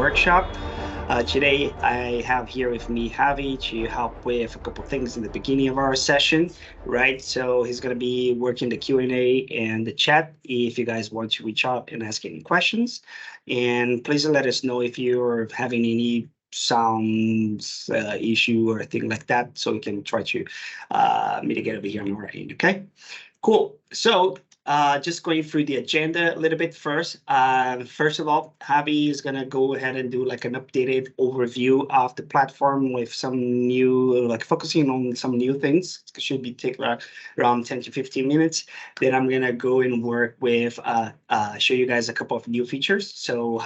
workshop. Today, I have here with me Javi to help with a couple things in the beginning of our session, right? So he's going to be working the Q&A and the chat if you guys want to reach out and ask any questions. And please let us know if you're having any sounds issue or thing like that, so we can try to mitigate over here on our end, okay? Cool. So just going through the agenda a little bit first. First of all, Javi is going to go ahead and do like an updated overview of the platform with some new, like focusing on some new things. It should be take around 10 to 15 minutes. Then I'm going to go and work with, show you guys a couple of new features. So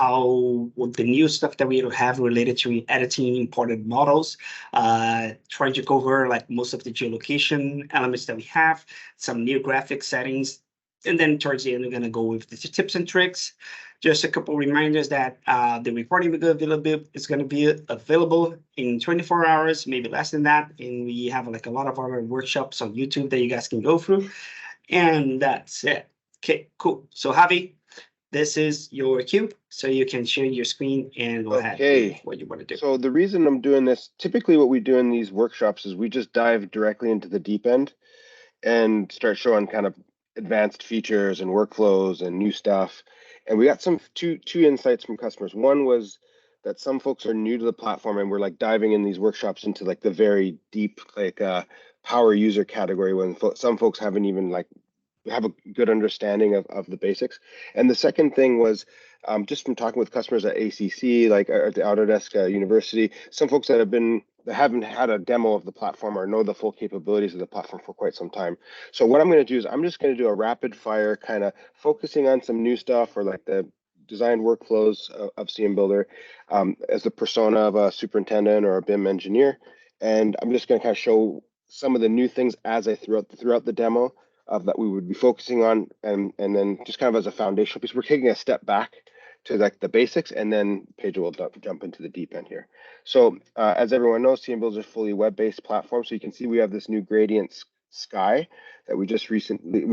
what the new stuff that we have related to editing imported models, trying to cover like most of the geolocation elements that we have, some new graphic settings. And then towards the end, we're going to go with the tips and tricks. Just a couple reminders that the recording is going to be available in 24 hours, maybe less than that. And we have like a lot of other workshops on YouTube that you guys can go through. And that's it. Okay, cool. So Javi, this is your cue, so you can share your screen and go ahead with what you want to do. So the reason I'm doing this, typically what we do in these workshops is we just dive directly into the deep end and start showing kind of advanced features and workflows and new stuff. And we got two insights from customers. One was that some folks are new to the platform and we're like diving in these workshops into like the very deep, like power user category when some folks haven't even like have a good understanding of the basics. And the second thing was just from talking with customers at ACC, like at the Autodesk University, some folks that haven't had a demo of the platform or know the full capabilities of the platform for quite some time. So what I'm going to do is I'm just going to do a rapid fire kind of focusing on some new stuff or like the design workflows of cmBuilder as the persona of a superintendent or a BIM engineer. And I'm just going to kind of show some of the new things as I throughout the demo that we would be focusing on, and then just kind of as a foundational piece, we're taking a step back to like the basics, and then Pedro will jump into the deep end here. So as everyone knows, cmBuilder is a fully web-based platform. So you can see we have this new gradient sky that we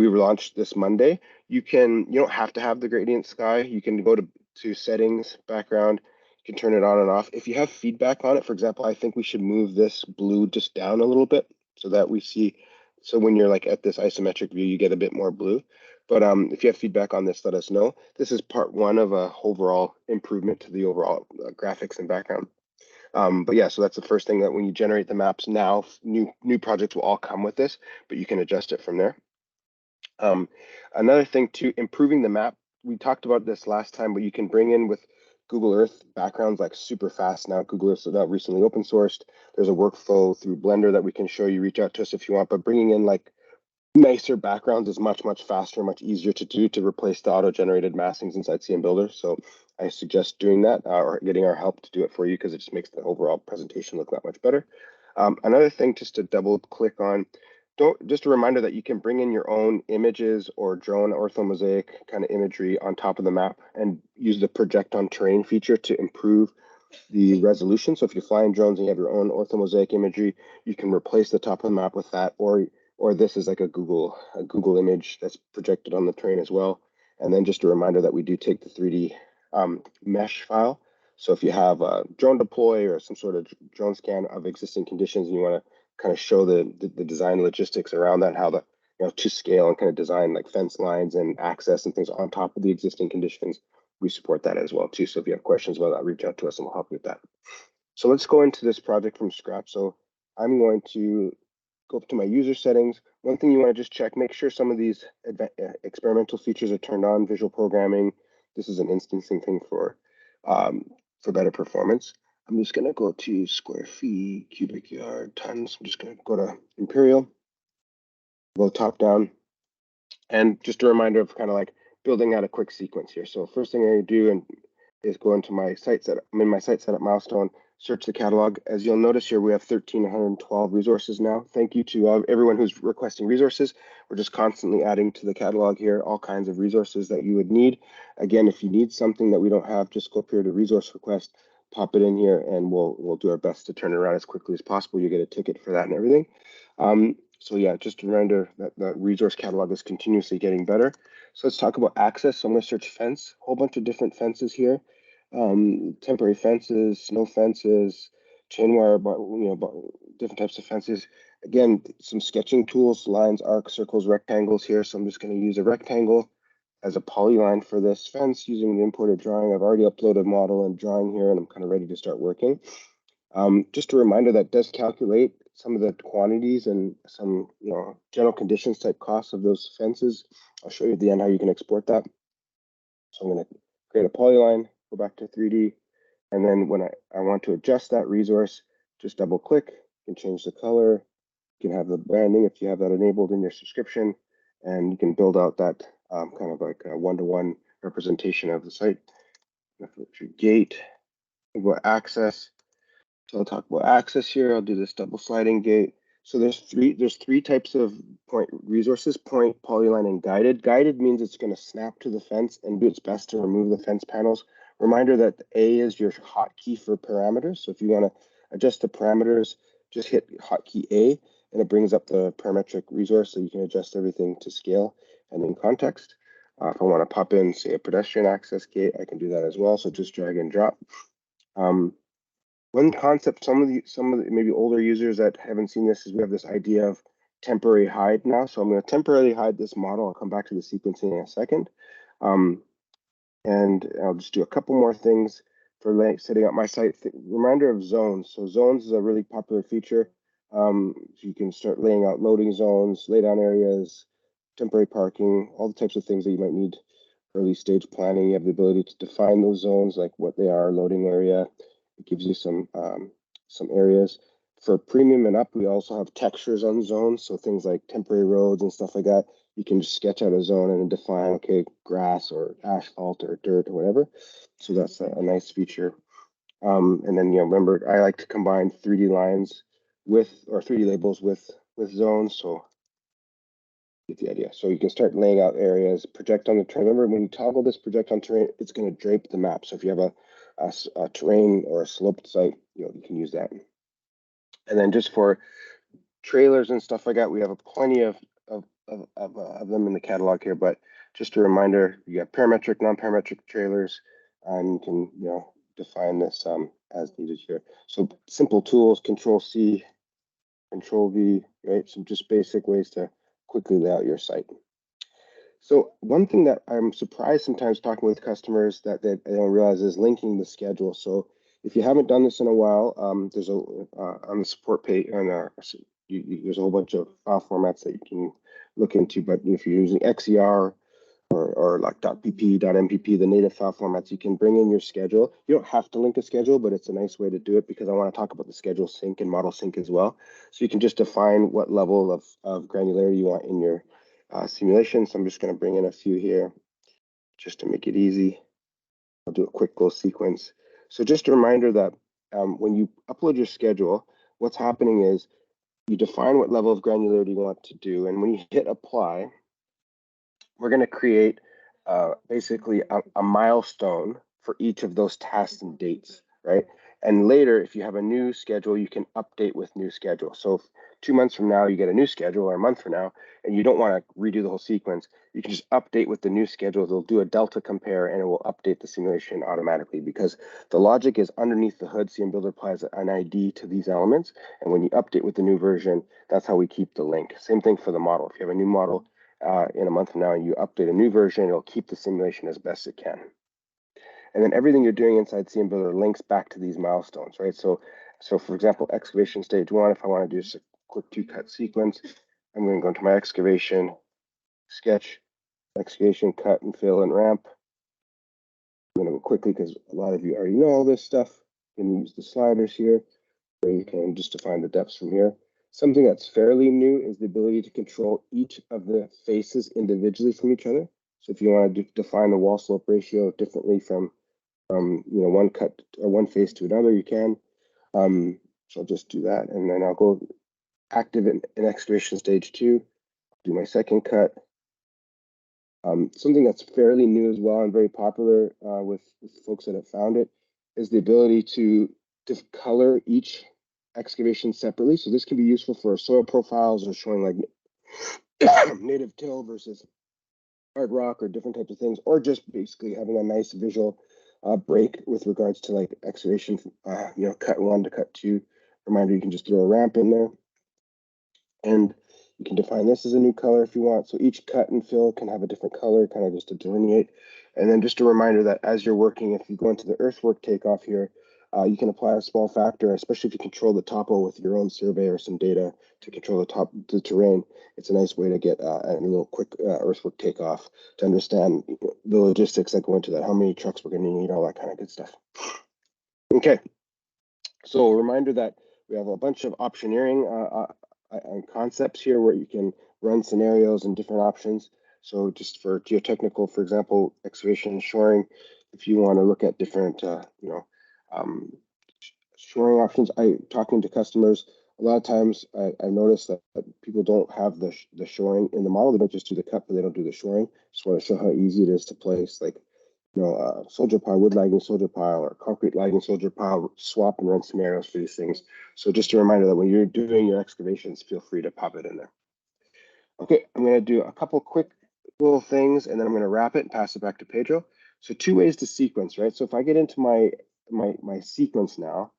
launched this Monday. You don't have to have the gradient sky. You can go to settings, background. You can turn it on and off. If you have feedback on it, for example, I think we should move this blue just down a little bit so that we see. So when you're like at this isometric view, you get a bit more blue. But if you have feedback on this, let us know. This is part one of a overall improvement to the overall graphics and background. But yeah, so that's the first thing, that when you generate the maps now, new projects will all come with this, but you can adjust it from there. Another thing too, improving the map. We talked about this last time, but you can bring in with Google Earth backgrounds like super fast now. Google Earth is now recently open sourced. There's a workflow through Blender that we can show you. Reach out to us if you want, but bringing in like nicer backgrounds is much faster, much easier to do to replace the auto-generated maskings inside cmBuilder. So I suggest doing that or getting our help to do it for you, because it just makes the overall presentation look that much better. Another thing just to double click on, just a reminder that you can bring in your own images or drone orthomosaic kind of imagery on top of the map and use the project on terrain feature to improve the resolution. So if you're flying drones and you have your own orthomosaic imagery, you can replace the top of the map with that, or this is like a Google image that's projected on the terrain as well. And then just a reminder that we do take the 3D mesh file. So if you have a drone deploy or some sort of drone scan of existing conditions and you want to kind of show the design logistics around that, how to scale and kind of design like fence lines and access and things on top of the existing conditions, we support that as well too. So if you have questions about that, reach out to us and we'll help you with that. So let's go into this project from scratch. So I'm going to go up to my user settings. One thing you want to just check, make sure some of these experimental features are turned on. Visual programming, this is an instancing thing for better performance. I'm just going to go to square feet, cubic yard, tons. I'm just going to go to Imperial, go top down. And just a reminder of kind of like building out a quick sequence here. So first thing I do is go into my site setup. I'm in my site setup milestone, search the catalog. As you'll notice here, we have 1,312 resources now. Thank you to everyone who's requesting resources. We're just constantly adding to the catalog here, all kinds of resources that you would need. Again, if you need something that we don't have, just go up here to resource request, pop it in here, and we'll do our best to turn it around as quickly as possible. You get a ticket for that and everything. So yeah, just a reminder that the resource catalog is continuously getting better. So let's talk about access. So I'm going to search fence, a whole bunch of different fences here. temporary fences, snow fences, chain wire, different types of fences. Again, some sketching tools, lines, arcs, circles, rectangles here. So I'm just going to use a rectangle as a polyline for this fence using the imported drawing. I've already uploaded model and drawing here, and I'm kind of ready to start working. Just a reminder that does calculate some of the quantities and some general conditions type costs of those fences. I'll show you at the end how you can export that. So I'm going to create a polyline, go back to 3D, and then when I want to adjust that resource, just double click and change the color. You can have the branding if you have that enabled in your subscription, and you can build out that kind of like a one-to-one representation of the site. Gate, go access. So I'll talk about access here. I'll do this double sliding gate. So there's three types of point resources: point, polyline, and guided. Guided means it's going to snap to the fence and do its best to remove the fence panels. Reminder that A is your hotkey for parameters. So if you want to adjust the parameters, just hit hotkey A, and it brings up the parametric resource so you can adjust everything to scale and in context. If I want to pop in, say, a pedestrian access gate, I can do that as well. So just drag and drop. One concept, some of the maybe older users that haven't seen this is we have this idea of temporary hide now. So I'm going to temporarily hide this model. I'll come back to the sequencing in a second. And I'll just do a couple more things for setting up my site. Reminder of zones. So zones is a really popular feature. So you can start laying out loading zones, laydown areas, temporary parking, all the types of things that you might need early stage planning. You have the ability to define those zones, like what they are, loading area. It gives you some areas. For premium and up, we also have textures on zones. So things like temporary roads and stuff like that. You can just sketch out a zone and then define, okay, grass or asphalt or dirt or whatever. So that's a nice feature. And then, remember, I like to combine 3D lines or 3D labels with zones. So get the idea. So you can start laying out areas, project on the terrain. Remember, when you toggle this project on terrain, it's going to drape the map. So if you have a terrain or a sloped site, you can use that. And then just for trailers and stuff like that, we have plenty of them in the catalog here. But just a reminder, you got parametric, non-parametric trailers, and you can define this as needed here. So simple tools: Control C, Control V, right? Some just basic ways to quickly lay out your site. So one thing that I'm surprised sometimes talking with customers that they don't realize is linking the schedule. So if you haven't done this in a while, there's on the support page, and there's a whole bunch of file formats that you can look into. But if you're using XER or like .pp, .mpp, the native file formats, you can bring in your schedule. You don't have to link a schedule, but it's a nice way to do it because I want to talk about the schedule sync and model sync as well. So you can just define what level of granularity you want in your simulation. So I'm just going to bring in a few here just to make it easy. I'll do a quick little sequence. So just a reminder that when you upload your schedule, what's happening is you define what level of granularity you want to do. And when you hit apply, we're going to create basically a milestone for each of those tasks and dates, right? And later, if you have a new schedule, you can update with new schedule. So if 2 months from now, you get a new schedule, or a month from now, and you don't want to redo the whole sequence, you can just update with the new schedule. It'll do a delta compare, and it will update the simulation automatically because the logic is underneath the hood. cmBuilder applies an ID to these elements, and when you update with the new version, that's how we keep the link. Same thing for the model. If you have a new model, in a month from now, and you update a new version, it'll keep the simulation as best it can. And then everything you're doing inside cmBuilder links back to these milestones, right? So for example, excavation stage 1, if I want to do just a quick 2-cut sequence, I'm going to go into my excavation, sketch, excavation, cut and fill and ramp. I'm going to go quickly because a lot of you already know all this stuff. You can use the sliders here, where you can just define the depths from here. Something that's fairly new is the ability to control each of the faces individually from each other. So if you want to define the wall slope ratio differently from one cut or one face to another, you can. So I'll just do that, and then I'll go active in excavation stage 2. Do my second cut. Something that's fairly new as well and very popular with folks that have found it is the ability to color each excavation separately. So this can be useful for soil profiles or showing like native till versus hard rock or different types of things, or just basically having a nice visual break with regards to like excavation, cut 1 to cut 2. Reminder, you can just throw a ramp in there. And you can define this as a new color if you want. So each cut and fill can have a different color, kind of just to delineate. And then just a reminder that as you're working, if you go into the earthwork takeoff here, you can apply a small factor, especially if you control the topo with your own survey or some data to control the terrain. It's a nice way to get a little quick earthwork takeoff to understand the logistics that go into that, how many trucks we're going to need, all that kind of good stuff. Okay, so a reminder that we have a bunch of optioneering concepts here where you can run scenarios and different options. So just for geotechnical, for example, excavation and shoring, if you want to look at different, shoring options, talking to customers, a lot of times I noticed that people don't have the shoring in the model. They don't just do the cut, but they don't do the shoring. Just want to show how easy it is to place, like, soldier pile, wood lagging soldier pile, or concrete lagging soldier pile, swap and run scenarios for these things. So just a reminder that when you're doing your excavations, feel free to pop it in there. Okay, I'm going to do a couple quick little things, and then I'm going to wrap it and pass it back to Pedro. So 2 ways to sequence, right? So if I get into my sequence now,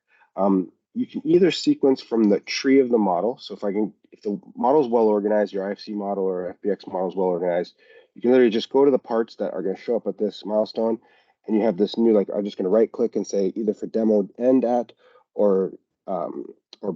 you can either sequence from the tree of the model. So if the model is well organized, your IFC model or FBX model is well organized, you can literally just go to the parts that are going to show up at this milestone, and you have this new, like, I'm just going to right click and say either for demo end at, or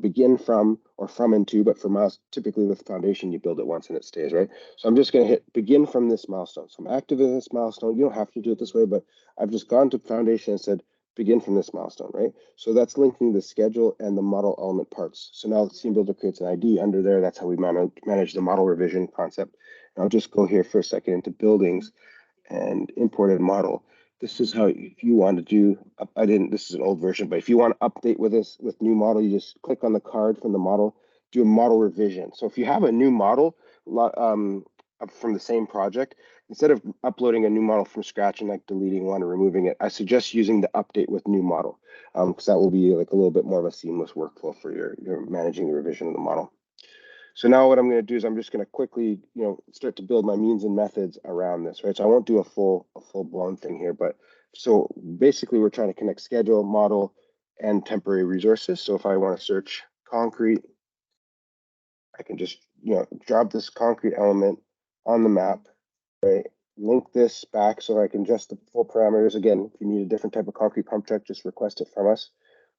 begin from, or from and to, but for miles, typically with foundation, you build it once and it stays, right? So I'm just going to hit begin from this milestone. So I'm active in this milestone. You don't have to do it this way, but I've just gone to foundation and said begin from this milestone, right? So that's linking the schedule and the model element parts. So now cmBuilder creates an ID under there. That's how we manage the model revision concept. And I'll just go here for a second into buildings and imported model. This is how, if you want to do, this is an old version, but if you want to update with new model, you just click on the card from the model, do a model revision. So if you have a new model from the same project, instead of uploading a new model from scratch and like deleting one or removing it, I suggest using the update with new model, because that will be like a little bit more of a seamless workflow for your managing the revision of the model. So now what I'm going to do is I'm just going to quickly, start to build my means and methods around this, right? So I won't do a full blown thing here, but so basically we're trying to connect schedule, model, and temporary resources. So if I want to search concrete, I can just, drop this concrete element on the map, right? Link this back so I can adjust the full parameters. Again, if you need a different type of concrete pump check, just request it from us.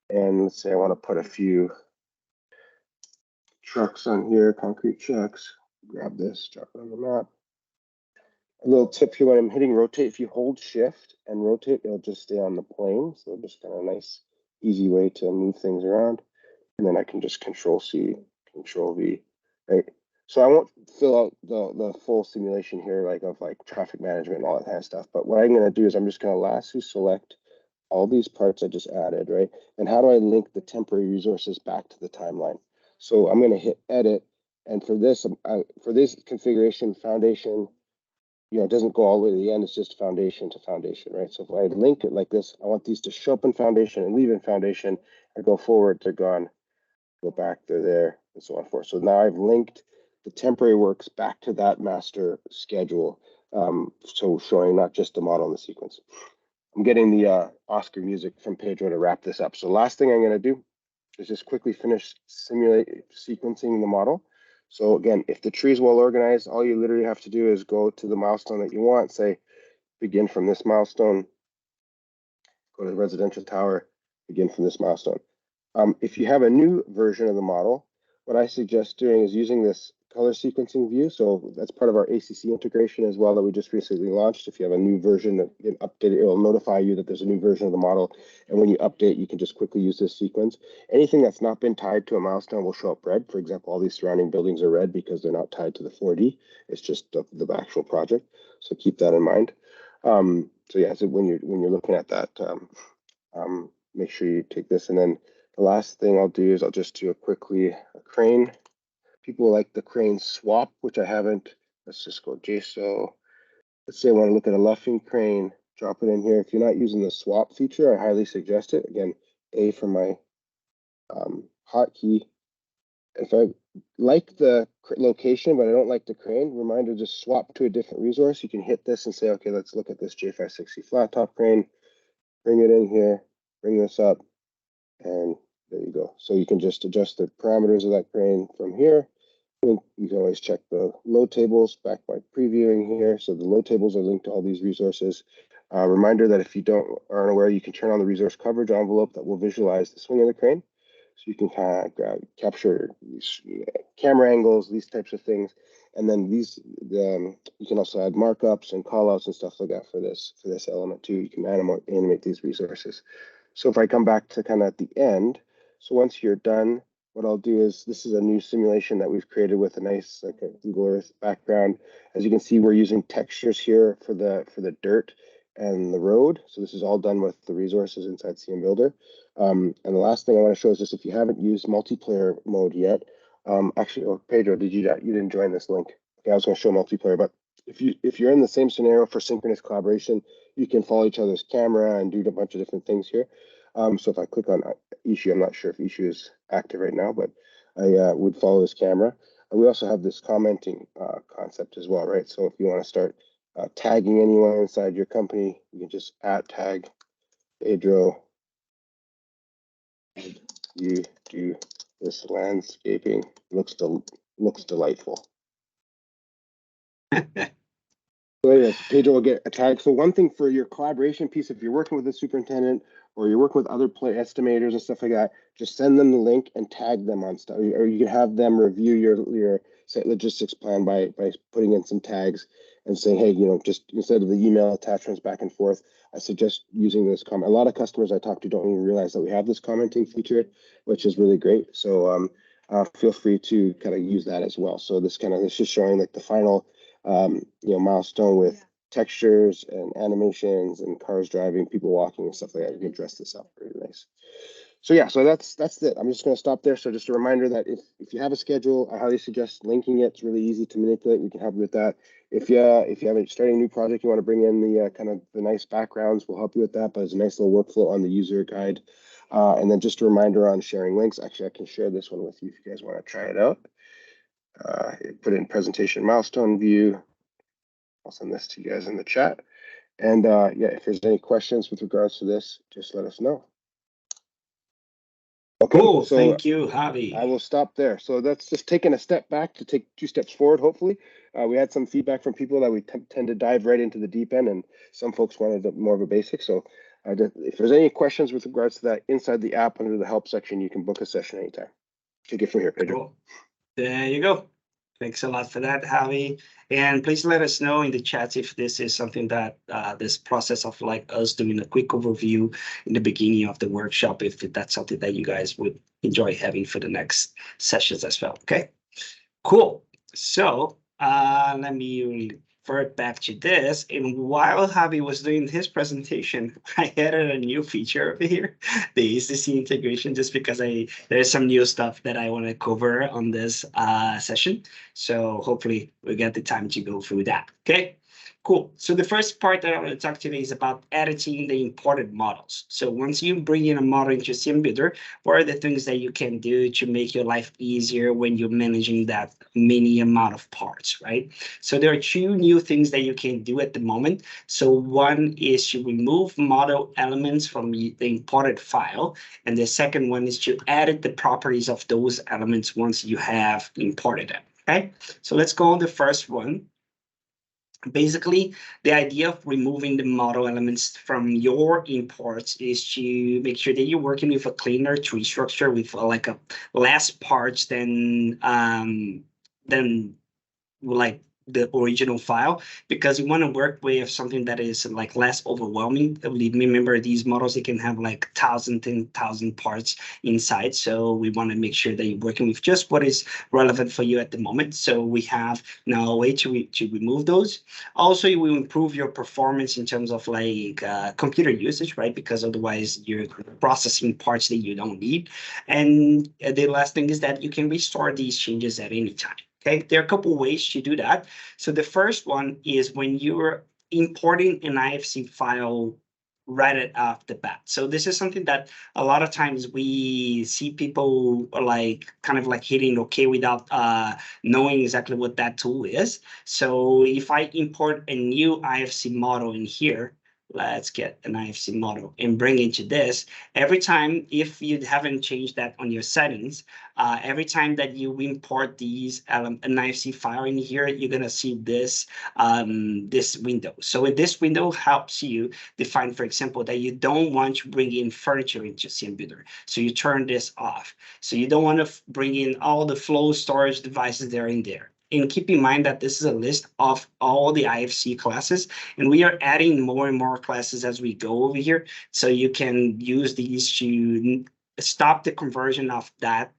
And let's say I want to put a few trucks on here, concrete trucks. Grab this, drop it on the map. A little tip here, when I'm hitting rotate, if you hold shift and rotate, it'll just stay on the plane. So just kind of a nice, easy way to move things around. And then I can just control C, control V, right? So I won't fill out the full simulation here, like of like traffic management and all that kind of stuff. But what I'm going to do is I'm just going to lasso select all these parts I just added, right? And how do I link the temporary resources back to the timeline? So I'm going to hit edit. And for this configuration, foundation, it doesn't go all the way to the end. It's just foundation to foundation, right? So if I link it like this, I want these to show up in foundation and leave in foundation. I go forward, they're gone. Go back, they're there, and so on and forth. So now I've linked the temporary works back to that master schedule. So showing not just the model and the sequence. I'm getting the Oscar music from Pedro to wrap this up. So last thing I'm going to do is just quickly finish sequencing the model. So again, if the tree is well organized, all you literally have to do is go to the milestone that you want, say, begin from this milestone, go to the residential tower, begin from this milestone. If you have a new version of the model, what I suggest doing is using this color sequencing view. So that's part of our ACC integration as well that we just recently launched. If you have a new version that get updated, it will notify you that there's a new version of the model. And when you update, you can just quickly use this sequence. Anything that's not been tied to a milestone will show up red. For example, all these surrounding buildings are red because they're not tied to the 4D. It's just the actual project. So keep that in mind. So yeah, so when you're looking at that, make sure you take this. And then the last thing I'll do is I'll just do a crane. People like the crane swap, which I haven't. Let's just go JSO. Let's say I want to look at a luffing crane, drop it in here. If you're not using the swap feature, I highly suggest it. Again, A for my hotkey. If I like the location, but I don't like the crane, reminder, just swap to a different resource. You can hit this and say, okay, let's look at this J560 flat top crane. bring it in here, bring this up, and there you go. So you can just adjust the parameters of that crane from here. You can always check the load tables back by previewing here. So the load tables are linked to all these resources. Reminder that if you aren't aware, you can turn on the resource coverage envelope that will visualize the swing of the crane. So you can kind of capture these camera angles, these types of things. And then you can also add markups and callouts and stuff like that for this element too. You can animate these resources. So if I come back to kind of at the end, so once you're done, what I'll do is, this is a new simulation that we've created with a nice like a Google Earth background. As you can see, we're using textures here for the dirt and the road. So this is all done with the resources inside cmBuilder. And the last thing I want to show is just, if you haven't used multiplayer mode yet, actually, oh, Pedro, you didn't join this link. Okay, I was going to show multiplayer, but if you're in the same scenario for synchronous collaboration, you can follow each other's camera and do a bunch of different things here. So if I click on Ishu, I'm not sure if Ishu is active right now, but I would follow his camera. And we also have this commenting concept as well, right? So if you want to start tagging anyone inside your company, you can just @tag Pedro. You do this landscaping. Looks delightful. So yes, Pedro will get a tag. So one thing for your collaboration piece, if you're working with a superintendent or you're working with other estimators and stuff like that, just send them the link and tag them on stuff. Or you can have them review your site logistics plan by putting in some tags and saying, hey, just instead of the email attachments back and forth, I suggest using this comment. A lot of customers I talk to don't even realize that we have this commenting feature, which is really great. So feel free to kind of use that as well. So this is just showing like the final milestone with textures and animations and cars driving, people walking and stuff like that. You can dress this up really nice. So yeah, so that's it. I'm just going to stop there. So just a reminder that if you have a schedule, I highly suggest linking it. It's really easy to manipulate. We can help you with that. If you have starting a new project, you want to bring in the kind of the nice backgrounds, we'll help you with that. But there's a nice little workflow on the user guide. And then just a reminder on sharing links. Actually, I can share this one with you if you guys want to try it out. Put it in presentation milestone view. I'll send this to you guys in the chat. And yeah, if there's any questions with regards to this, just let us know. Okay, cool. so Thank you, Javi. I will stop there. So that's just taking a step back to take 2 steps forward, hopefully. We had some feedback from people that we tend to dive right into the deep end, and some folks wanted more of a basic. So if there's any questions with regards to that inside the app under the help section, you can book a session anytime. Take it from here, Pedro. Cool. There you go. Thanks a lot for that, Javi. And please let us know in the chat if this is something that this process of like us doing a quick overview in the beginning of the workshop, if that's something that you guys would enjoy having for the next sessions as well. Okay, cool. So let me revert back to this. And while Javi was doing his presentation, I added a new feature over here, the ACC integration, just because there's some new stuff that I want to cover on this session. So hopefully we get the time to go through that. Okay. Cool. So the first part that I want to talk today is about editing the imported models. So once you bring in a model into cmBuilder, what are the things that you can do to make your life easier when you're managing that many amount of parts, right? So there are 2 new things that you can do at the moment. So one is to remove model elements from the imported file. And the second one is to edit the properties of those elements once you have imported them, okay? So let's go on the first one. Basically, the idea of removing the model elements from your imports is to make sure that you're working with a cleaner tree structure with like a less parts than like the original file, because you want to work with something that is like less overwhelming. Remember, these models, they can have like 10,000 parts inside. So we want to make sure that you're working with just what is relevant for you at the moment. So we have now a way to remove those. Also, it will improve your performance in terms of like computer usage, right? Because otherwise you're processing parts that you don't need. And the last thing is that you can restore these changes at any time. Okay, there are a couple ways to do that. So the first one is when you're importing an IFC file right off the bat. So this is something that a lot of times we see people like kind of like hitting okay without knowing exactly what that tool is. So if I import a new IFC model in here, let's get an IFC model and bring it to this. Every time, if you haven't changed that on your settings, every time that you import these an IFC file in here, you're gonna see this this window. So this window helps you define, for example, that you don't want to bring in furniture into cmBuilder. So you turn this off. So you don't want to bring in all the flow storage devices that are in there. And keep in mind that this is a list of all the IFC classes, and we are adding more and more classes as we go over here. So you can use these to stop the conversion of that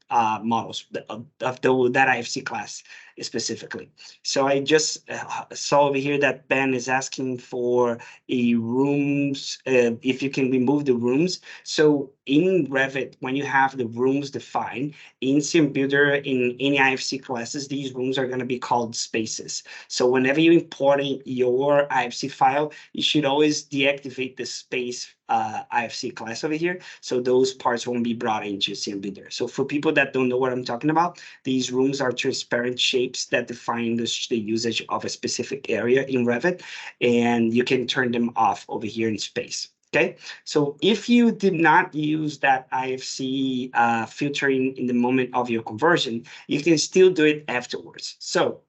models of that IFC class specifically. So I just saw over here that Ben is asking for a rooms, if you can remove the rooms. So in Revit, when you have the rooms defined in cmBuilder, in any IFC classes, these rooms are going to be called spaces. So whenever you're importing your IFC file, you should always deactivate the space IFC class over here, so those parts won't be brought into cmBuilder. So for people that don't know what I'm talking about, these rooms are transparent shapes that define the usage of a specific area in Revit, and you can turn them off over here in space. Okay, so if you did not use that IFC filtering in the moment of your conversion, you can still do it afterwards. So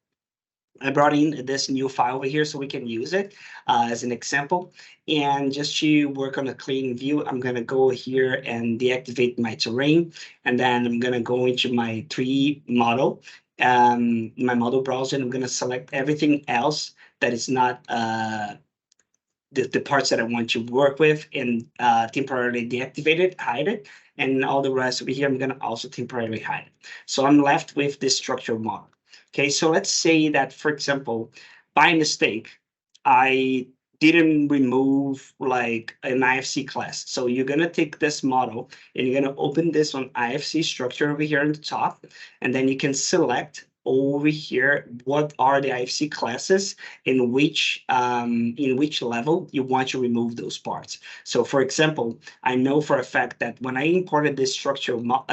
I brought in this new file over here so we can use it as an example. And just to work on a clean view, I'm going to go here and deactivate my terrain. And then I'm going to go into my 3D model, my model browser, and I'm going to select everything else that is not the parts that I want to work with and temporarily deactivate it, hide it. And all the rest over here, I'm going to also temporarily hide it. So I'm left with this structural model. Okay, so let's say that, for example, by mistake, I didn't remove like an IFC class. So you're gonna take this model and you're gonna open this on IFC structure over here on the top, and then you can select over here what are the IFC classes in which level you want to remove those parts. So for example, I know for a fact that when I imported this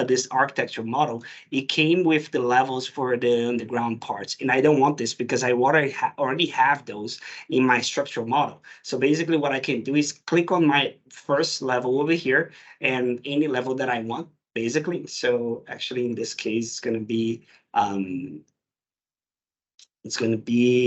this architecture model, it came with the levels for the underground parts, and I don't want this because I already have those in my structural model. So basically what I can do is click on my first level over here and any level that I want, basically. So actually in this case, it's going to be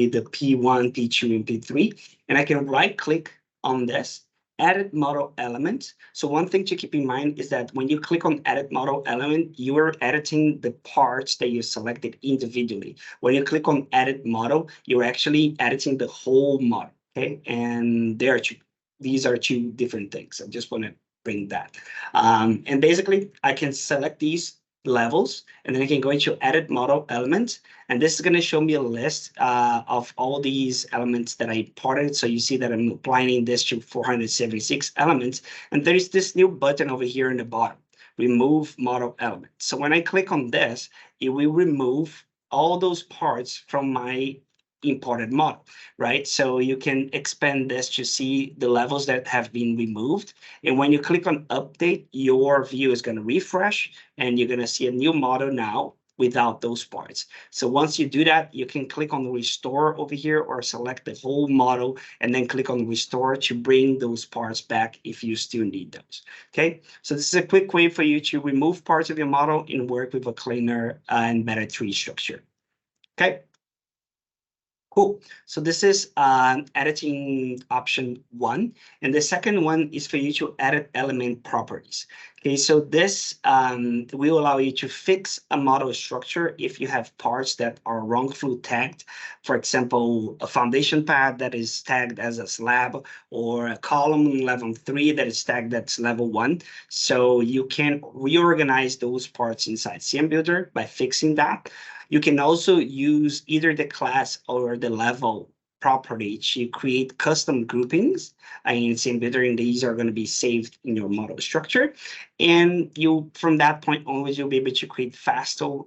the P1, P2, and P3. And I can right click on this, edit model element. So one thing to keep in mind is that when you click on edit model element, you are editing the parts that you selected individually. When you click on edit model, you're actually editing the whole model. Okay, and these are two different things. I just want to bring that. And basically, I can select these levels, and then I can go into edit model element, and this is going to show me a list of all these elements that I imported. So you see that I'm applying this to 476 elements, and there is this new button over here in the bottom, remove model element. So when I click on this, it will remove all those parts from my imported model, right? So you can expand this to see the levels that have been removed. And when you click on update, your view is going to refresh and you're going to see a new model now without those parts. So once you do that, you can click on the restore over here or select the whole model and then click on restore to bring those parts back if you still need those. Okay, so this is a quick way for you to remove parts of your model and work with a cleaner and better tree structure. Okay. Cool. So this is editing option 1. And the second one is for you to edit element properties. Okay, so this will allow you to fix a model structure if you have parts that are wrongfully tagged. For example, a foundation pad that is tagged as a slab, or a column level 3 that is tagged as level 1. So you can reorganize those parts inside cmBuilder by fixing that. You can also use either the class or the level property to create custom groupings in cmBuilder, and these are going to be saved in your model structure. And you, from that point onwards, you'll be able to create faster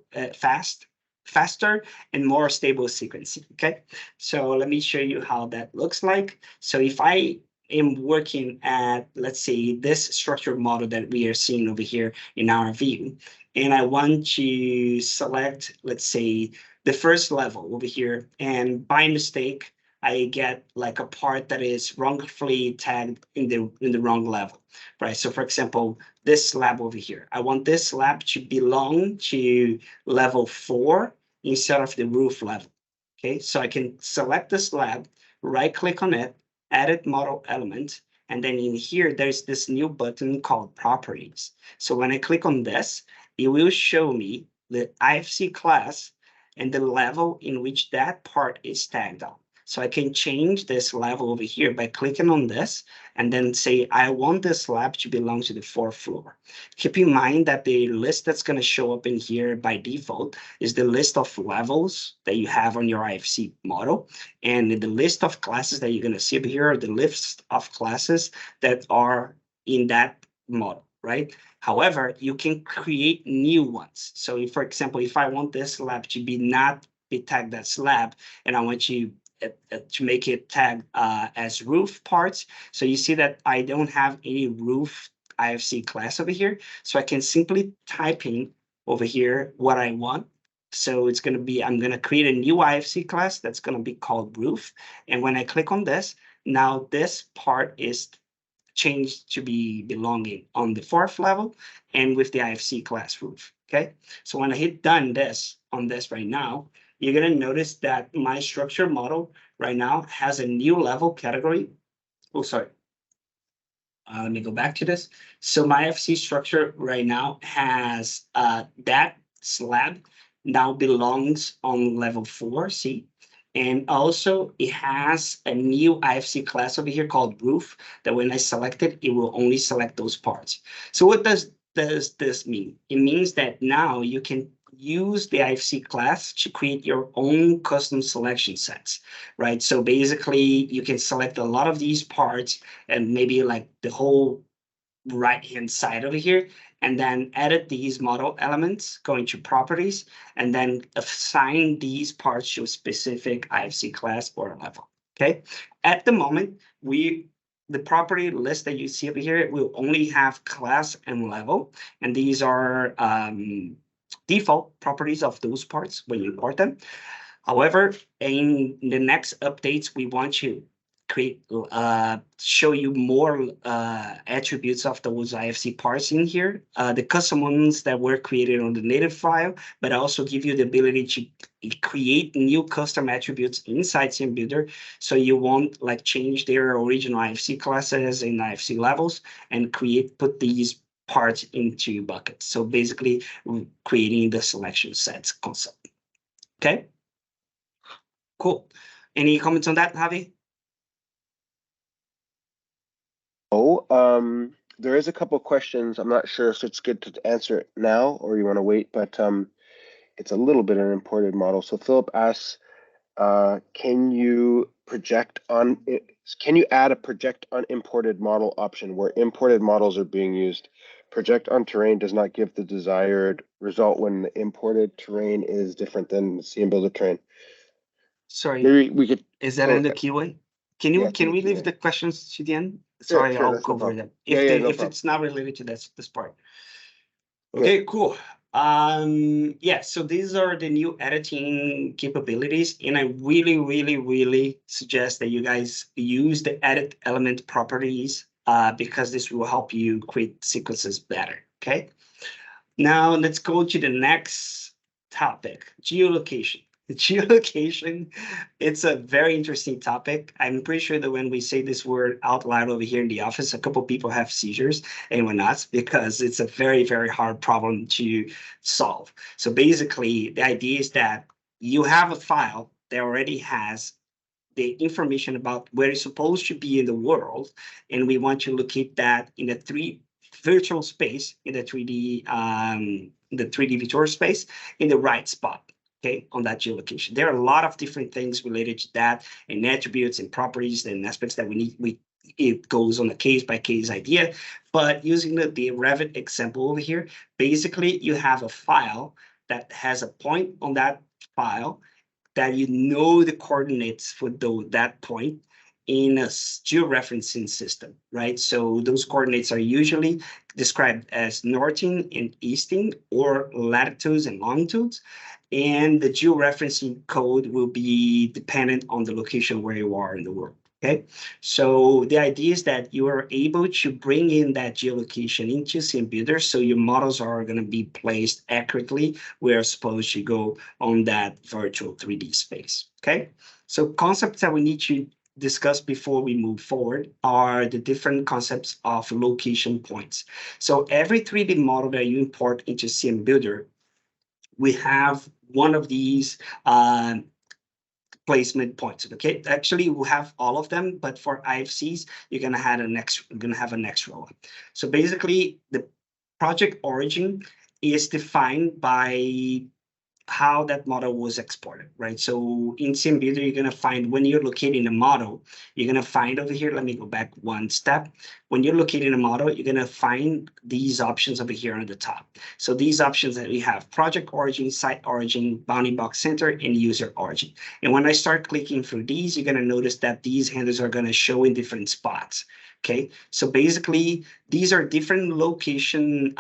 and more stable sequencing. Okay, so let me show you how that looks like. So if I am working at, let's say, this structured model that we are seeing over here in our view, and I want to select, let's say, the first level over here, and by mistake, I get like a part that is wrongfully tagged in the wrong level, right? So for example, this slab over here, I want this slab to belong to level 4 instead of the roof level. Okay, so I can select the slab, right click on it, edit model element, and then in here, there's this new button called properties. So when I click on this, it will show me the IFC class and the level in which that part is tagged on. So I can change this level over here by clicking on this and then say, I want this slab to belong to the 4th floor. Keep in mind that the list that's going to show up in here by default is the list of levels that you have on your IFC model. And the list of classes that you're going to see up here are the list of classes that are in that model, right? However, you can create new ones. So if, for example, if I want this slab to be not be tagged as slab, and I want you to make it tag as roof parts. So you see that I don't have any roof IFC class over here. So I can simply type in over here what I want. So it's going to be, I'm going to create a new IFC class that's going to be called roof. And when I click on this, now this part is changed to be belonging on the 4th level and with the IFC class roof. Okay. So when I hit done on this right now, you're going to notice that my structure model right now has a new level category. Oh, sorry. Let me go back to this. So my IFC structure right now has that slab now belongs on level 4, see? And also it has a new IFC class over here called roof that when I select it, it will only select those parts. So what does this mean? It means that now you can use the IFC class to create your own custom selection sets, right? So basically you can select a lot of these parts and maybe like the whole right-hand side over here, and then edit these model elements, going to properties, and then assign these parts to a specific IFC class or level, okay? At the moment, the property list that you see over here will only have class and level, and these are default properties of those parts when you import them. However, in the next updates, we want to create, show you more attributes of those IFC parts in here, the custom ones that were created on the native file, but also give you the ability to create new custom attributes inside cmBuilder. So you won't like change their original IFC classes and IFC levels and put these parts into buckets. So basically creating the selection sets concept. Okay. Cool. Any comments on that, Javi? Oh, there is a couple of questions. I'm not sure if it's good to answer it now or you want to wait, but it's a little bit an imported model. So Philip asks, can you add a project on imported model option where imported models are being used? Project on terrain does not give the desired result when the imported terrain is different than cmBuilder terrain. Sorry, maybe we could. is that in the QA? Can we leave the questions to the end? Sorry, sure, I'll cover them. If it's not related to this part. Okay, cool. Yeah, so these are the new editing capabilities, and I really suggest that you guys use the edit element properties because this will help you create sequences better. Okay. Now let's go to the next topic, geolocation. Geolocation, it's a very interesting topic. I'm pretty sure that when we say this word out loud over here in the office, a couple people have seizures, anyone not, because it's a very hard problem to solve. So basically, the idea is that you have a file that already has the information about where it's supposed to be in the world, and we want to locate that in a virtual space, in the 3D virtual space, in the right spot. Okay, on that geolocation. There are a lot of different things related to that, and attributes and properties and aspects that we need. It goes on a case-by-case idea, but using the Revit example over here, basically you have a file that has a point on that file that you know the coordinates for that point in a georeferencing system, right? So those coordinates are usually described as northing and easting, or latitudes and longitudes. and the georeferencing code will be dependent on the location where you are in the world. Okay, so the idea is that you are able to bring in that geolocation into cmBuilder, so your models are going to be placed accurately where you're supposed to go on that virtual 3D space. Okay, so concepts that we need to discuss before we move forward are the different concepts of location points. So every 3D model that you import into cmBuilder, we have one of these placement points. Okay, actually we have all of them, but for IFCs, you're gonna have an extra one. So basically, the project origin is defined by how that model was exported, right? So in cmBuilder, you're gonna find when you're locating a model, you're gonna find over here, let me go back one step. When you're locating a model, you're gonna find these options over here on the top. So these options that we have: project origin, site origin, bounding box center, and user origin. And when I start clicking through these, you're gonna notice that these handles are gonna show in different spots. Okay, so basically, these are different location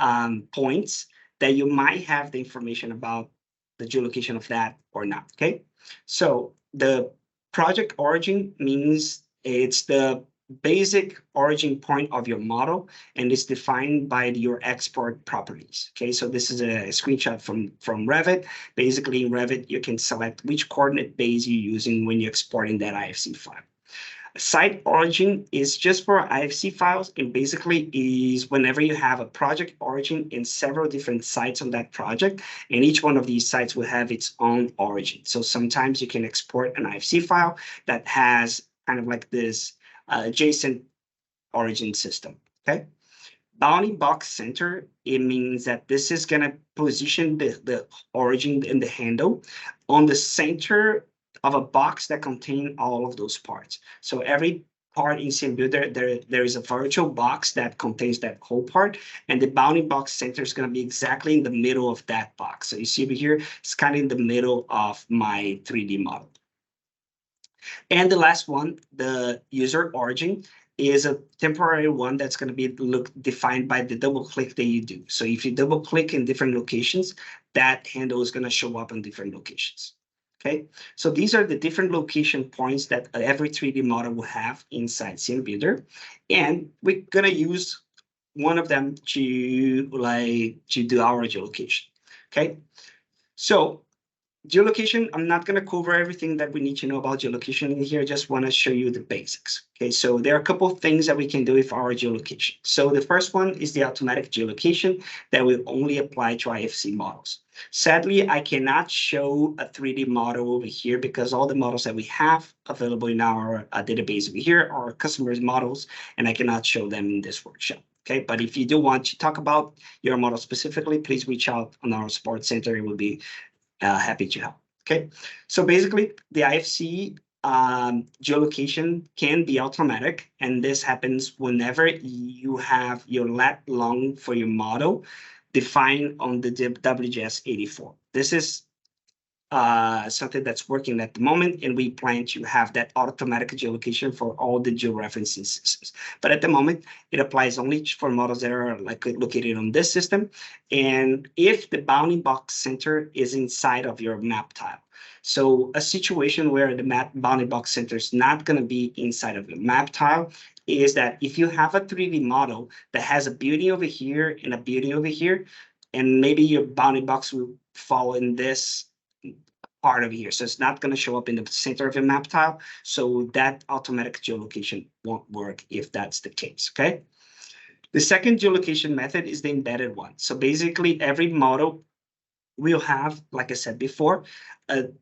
points that you might have the information about the geolocation of that or not. Okay, so the project origin means it's the basic origin point of your model, and it's defined by your export properties. Okay, so this is a screenshot from Revit. Basically, in Revit, you can select which coordinate base you're using when you're exporting that IFC file. Site origin is just for IFC files, and basically is whenever you have a project origin in several different sites on that project, and each one of these sites will have its own origin. So sometimes you can export an IFC file that has kind of like this adjacent origin system. Okay. Bounding box center, it means that this is going to position the origin in the handle on the center of a box that contain all of those parts. So every part in cmBuilder, there is a virtual box that contains that whole part, and the bounding box center is going to be exactly in the middle of that box. So you see over here, it's kind of in the middle of my 3D model. And the last one, the user origin, is a temporary one that's going to be defined by the double click that you do. So if you double click in different locations, that handle is going to show up in different locations. Okay, so these are the different location points that every 3D model will have inside cmBuilder, and we're going to use one of them to do our geolocation. Okay, so geolocation, I'm not going to cover everything that we need to know about geolocation in here. I just want to show you the basics. Okay, so there are a couple of things that we can do with our geolocation. So the first one is the automatic geolocation that will only apply to IFC models. Sadly, I cannot show a 3D model over here because all the models that we have available in our database over here are customers' models, and I cannot show them in this workshop. Okay, but if you do want to talk about your model specifically, please reach out on our support center. It will be happy to help. Okay, so basically the IFC geolocation can be automatic, and this happens whenever you have your lat long for your model defined on the WGS 84. This is something that's working at the moment, and we plan to have that automatic geolocation for all the georeferencing systems. But at the moment, it applies only for models that are like located on this system, and if the bounding box center is inside of your map tile. So a situation where the bounding box center is not going to be inside of your map tile is that if you have a 3D model that has a building over here and a building over here, and maybe your bounding box will fall in this part of here. So it's not going to show up in the center of your map tile. So that automatic geolocation won't work if that's the case, okay? The second geolocation method is the embedded one. So basically every model will have, like I said before, an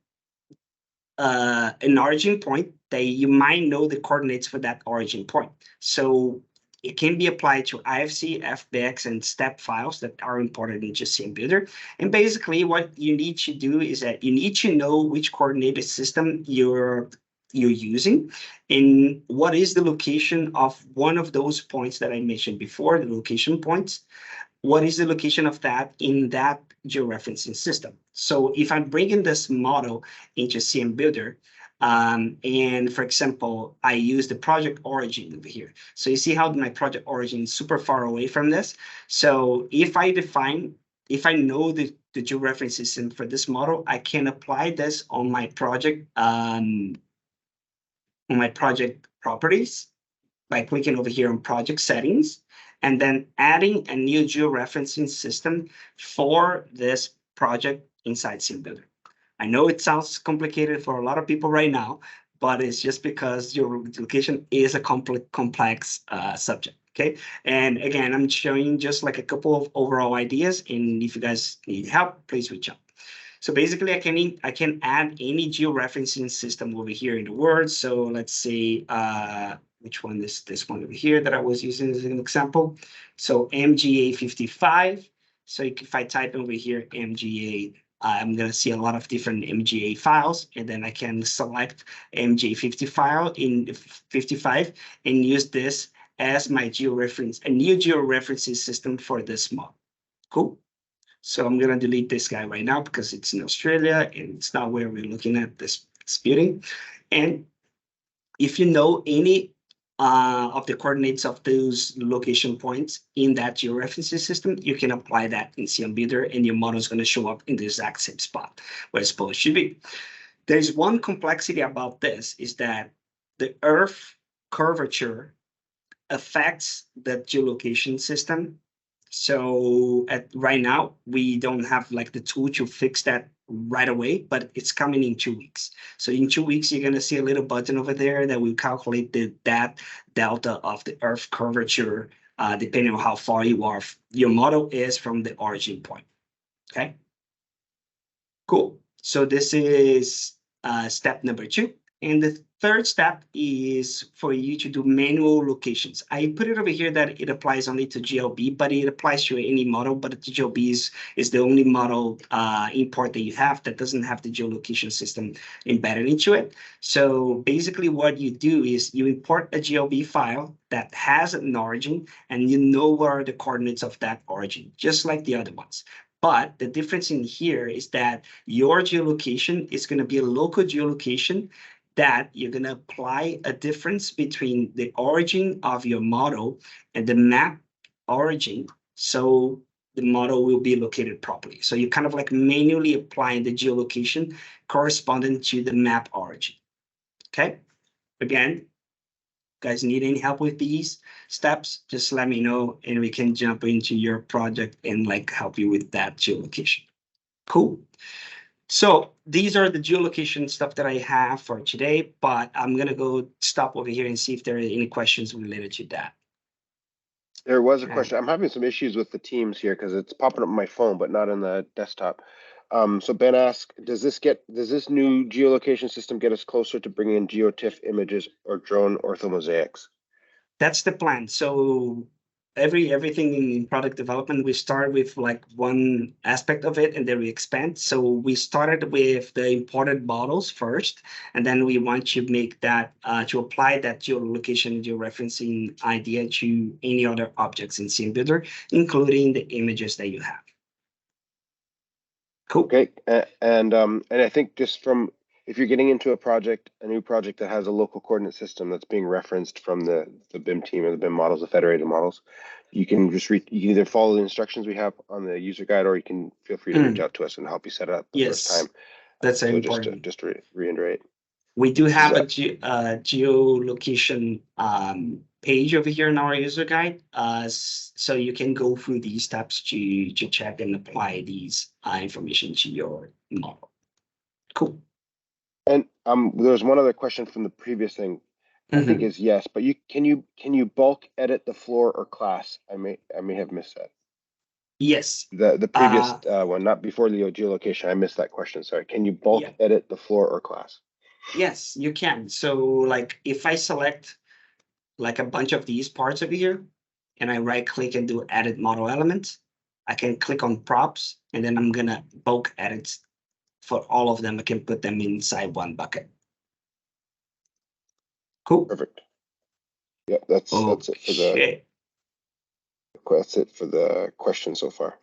origin point that you might know the coordinates for that origin point. So it can be applied to IFC, FBX, and step files that are imported into cmBuilder. And basically what you need to do is that you need to know which coordinated system you're using and what is the location of one of those points that I mentioned before, the location points. What is the location of that in that georeferencing system? So if I'm bringing this model into cmBuilder, and for example, I use the project origin over here. So you see how my project origin is super far away from this. So if I define if I know the georeference system for this model, I can apply this on my project properties by clicking over here on project settings, and then adding a new georeferencing system for this project inside cmBuilder. I know it sounds complicated for a lot of people right now, but it's just because your location is a complex subject. Okay, and again, I'm showing just like a couple of overall ideas, and if you guys need help, please reach out. So basically, I can add any georeferencing system over here in the Word. So let's say which one is this one over here that I was using as an example. So MGA 55. So if I type over here MGA, I'm going to see a lot of different MGA files, and then I can select MGA 50 file in 55 and use this as my georeference, a new georeferencing system for this model. Cool. So I'm going to delete this guy right now because it's in Australia and it's not where we're looking at this building. And if you know any of the coordinates of those location points in that georeferencing system, you can apply that in cmBuilder and your model is going to show up in the exact same spot where it's supposed to be. There's one complexity about this is that the Earth curvature affects the geolocation system. So right now, we don't have like the tool to fix that right away, but it's coming in 2 weeks. So in 2 weeks, you're going to see a little button over there that will calculate that delta of the Earth curvature, depending on how far your model is from the origin point. Okay. Cool. So this is step number 2. And the third step is for you to do manual locations. I put it over here that it applies only to GLB, but it applies to any model, but the GLB is the only model import that you have that doesn't have the geolocation system embedded into it. So basically what you do is you import a GLB file that has an origin, and you know what are the coordinates of that origin, just like the other ones. But the difference in here is that your geolocation is going to be a local geolocation that you're going to apply a difference between the origin of your model and the map origin. So the model will be located properly. So you're kind of like manually applying the geolocation corresponding to the map origin. Okay. Again, guys need any help with these steps, just let me know and we can jump into your project and like help you with that geolocation. Cool. So these are the geolocation stuff that I have for today, but I'm going to go stop over here and see if there are any questions related to that. There was a question. I'm having some issues with the Teams here because it's popping up on my phone, but not on the desktop. So Ben asked, does this new geolocation system get us closer to bringing in GeoTIFF images or drone orthomosaics? That's the plan. So everything in product development, we start with like one aspect of it and then we expand. So we started with the imported models first, and then we want to make that to apply that geolocation georeferencing idea to any other objects in cmBuilder, including the images that you have. Cool. Okay, and I think just from, if you're getting into a new project that has a local coordinate system that's being referenced from the BIM team or the BIM models, the federated models, you can just you can either follow the instructions we have on the user guide, or you can feel free to reach out to us and help you set it up the first time. That's so important. Just to reiterate. We do have a geolocation page over here in our user guide, so you can go through these steps to check and apply these information to your model. Cool. And there was one other question from the previous thing. I think is yes, but can you bulk edit the floor or class? I may have missed that. Yes. The previous one, not before the geolocation. I missed that question. Sorry. Can you bulk edit the floor or class? Yes, you can. So like if I select like a bunch of these parts over here and I right click and do edit model elements, I can click on props and then I'm gonna bulk edit for all of them. I can put them inside one bucket. Cool. Perfect. Yep, that's it for the question so far.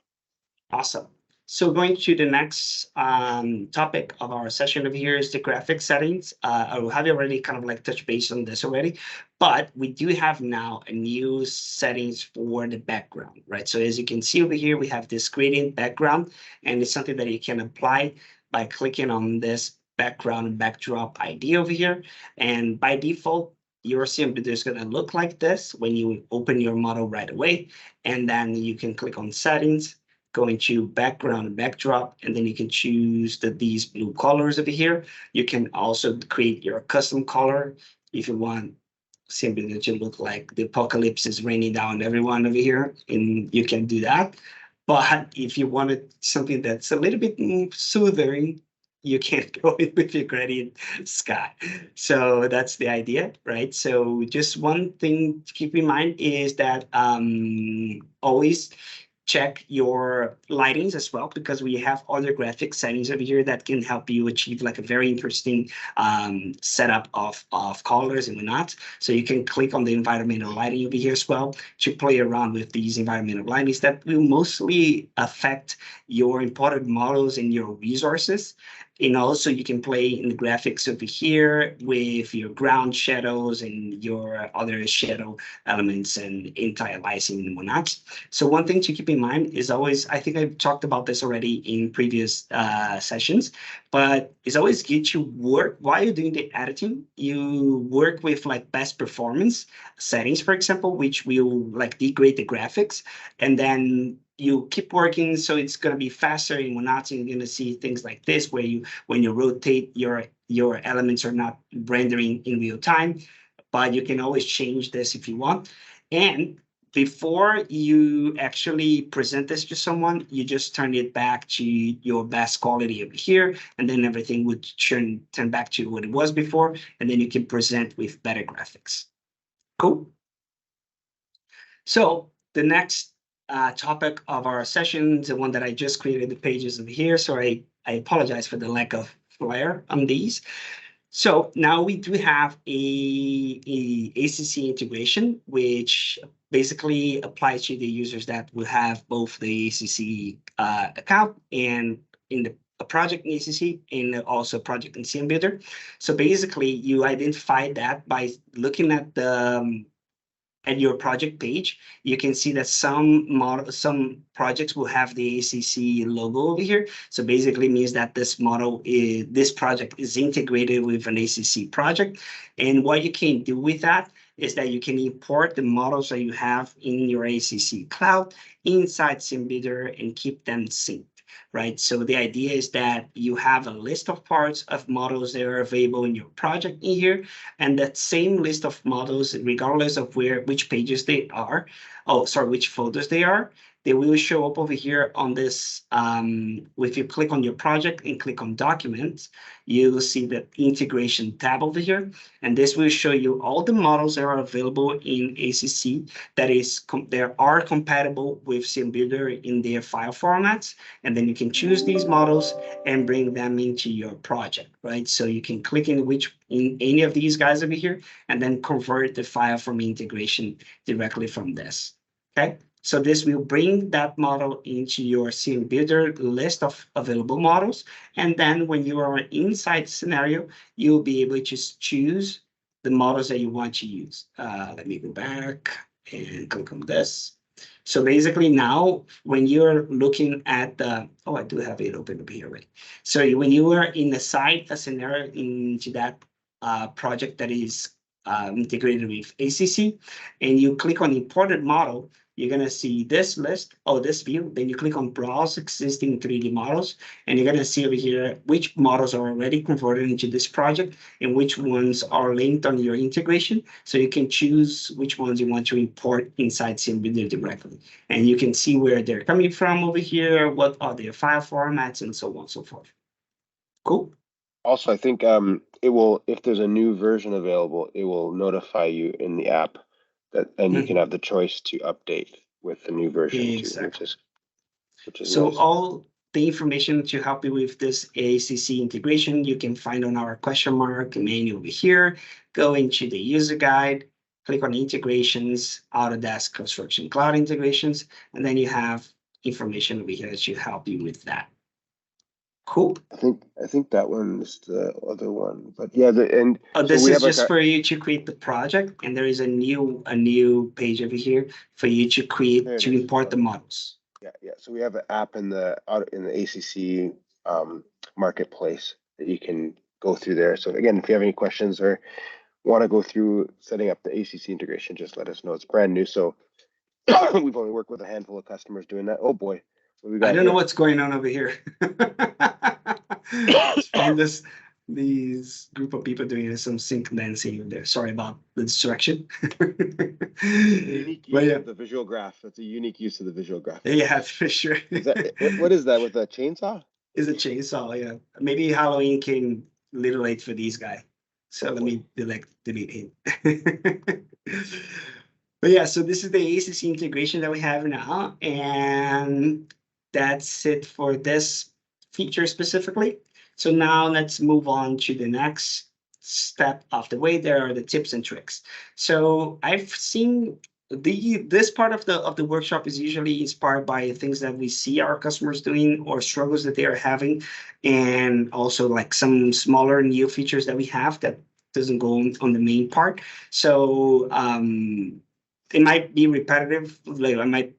Awesome. So going to the next topic of our session over here is the graphic settings. I have already kind of like touched base on this already, but we do have now a new settings for the background, right? So as you can see over here, we have this gradient background, and it's something that you can apply by clicking on this background and backdrop ID over here. And by default, your cmBuilder is going to look like this when you open your model right away. And then you can click on settings, go into background and backdrop, and then you can choose these blue colors over here. You can also create your custom color if you want cmBuilder to look like the apocalypse is raining down everyone over here, and you can do that. But if you wanted something that's a little bit soothing, you can't go in with your gradient sky. So that's the idea, right? So just one thing to keep in mind is that always check your lightings as well, because we have other graphic settings over here that can help you achieve like a very interesting setup of colors and whatnot. So you can click on the environmental lighting over here as well to play around with these environmental lightings that will mostly affect your imported models and your resources. And also you can play in the graphics over here with your ground shadows and your other shadow elements and anti-aliasing and whatnot. So one thing to keep in mind is always, I think I've talked about this already in previous sessions, but it's always good to work while you're doing the editing. You work with like best performance settings, for example, which will like degrade the graphics, and then you keep working, so it's going to be faster and whatnot. And you're going to see things like this, where when you rotate, your elements are not rendering in real time, but you can always change this if you want. And before you actually present this to someone, you just turn it back to your best quality over here, and then everything would turn back to what it was before, and then you can present with better graphics. Cool. So the next topic of our session, the one that I just created the pages over here. So I apologize for the lack of flair on these. So now we do have a ACC integration, which basically applies to the users that will have both the ACC account and in a project in ACC and also a project in cmBuilder. So basically, you identify that by looking at the at your project page. You can see that some projects will have the ACC logo over here. So basically means that this project is integrated with an ACC project. And what you can do with that is that you can import the models that you have in your ACC cloud inside cmBuilder and keep them synced. Right. So the idea is that you have a list of parts of models that are available in your project in here, and that same list of models, regardless of which pages they are, which folders they are, they will show up over here on this. If you click on your project and click on documents, you'll see the integration tab over here, and this will show you all the models that are available in ACC that are compatible with cmBuilder in their file formats, and then you can choose these models and bring them into your project, right? So you can click in any of these guys over here, and then convert the file from integration directly from this. Okay. So this will bring that model into your cmBuilder list of available models. And then when you are inside the scenario, you'll be able to just choose the models that you want to use. Let me go back and click on this. So basically now, when you're looking at I do have it open up here, right? So when you are inside a scenario into that project that is integrated with ACC, and you click on imported model, you're going to see this list, this view. Then you click on browse existing 3D models, and you're going to see over here which models are already converted into this project and which ones are linked on your integration. So you can choose which ones you want to import inside cmBuilder directly. And you can see where they're coming from over here, what are their file formats, and so on and so forth. Cool. Also, I think it will, if there's a new version available, it will notify you in the app and you can have the choice to update with the new version exactly. too, which is so nice. All the information to help you with this ACC integration, you can find on our question mark menu over here. Go into the user guide, click on integrations, Autodesk Construction Cloud integrations, and then you have information over here that should help you with that. Cool. I think that one's the other one, but yeah, and Oh, so this we is have like just for you to create the project, and there is a new page over here for you to create there it to is. import the models. Yeah. So we have an app in the ACC marketplace that you can go through there. So again, if you have any questions or want to go through setting up the ACC integration, just let us know. It's brand new, so we've only worked with a handful of customers doing that. Oh boy, what we got I don't here? know what's going on over here. Found these group of people doing some sync dancing over there. Sorry about the distraction. Unique use yeah. of the visual graph. That's a unique use of the visual graph. Yeah, for sure. What is that with a chainsaw? Is a chainsaw, yeah. Maybe Halloween came a little late for these guys. So let me delete him. But yeah, so this is the ACC integration that we have now, and that's it for this feature specifically. So now let's move on to the next step of the way. There are the tips and tricks. So I've seen this part of the workshop is usually inspired by things that we see our customers doing or struggles that they are having, and also like some smaller new features that we have that doesn't go on the main part. So it might be repetitive. Like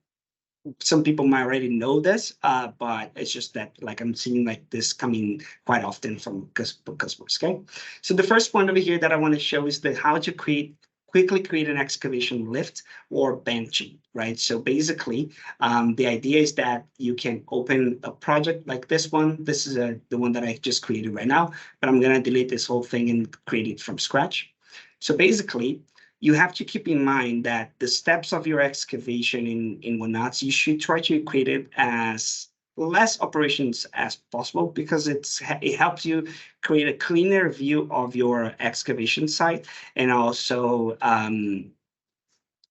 some people might already know this, but it's just that like I'm seeing like this coming quite often from customers. Okay, so the first point over here that I want to show is how to quickly create an excavation lift or benching, right? So basically, the idea is that you can open a project like this one. This is the one that I just created right now, but I'm gonna delete this whole thing and create it from scratch. So basically, you have to keep in mind that the steps of your excavation in whatnots, you should try to create it as less operations as possible, because it helps you create a cleaner view of your excavation site, and also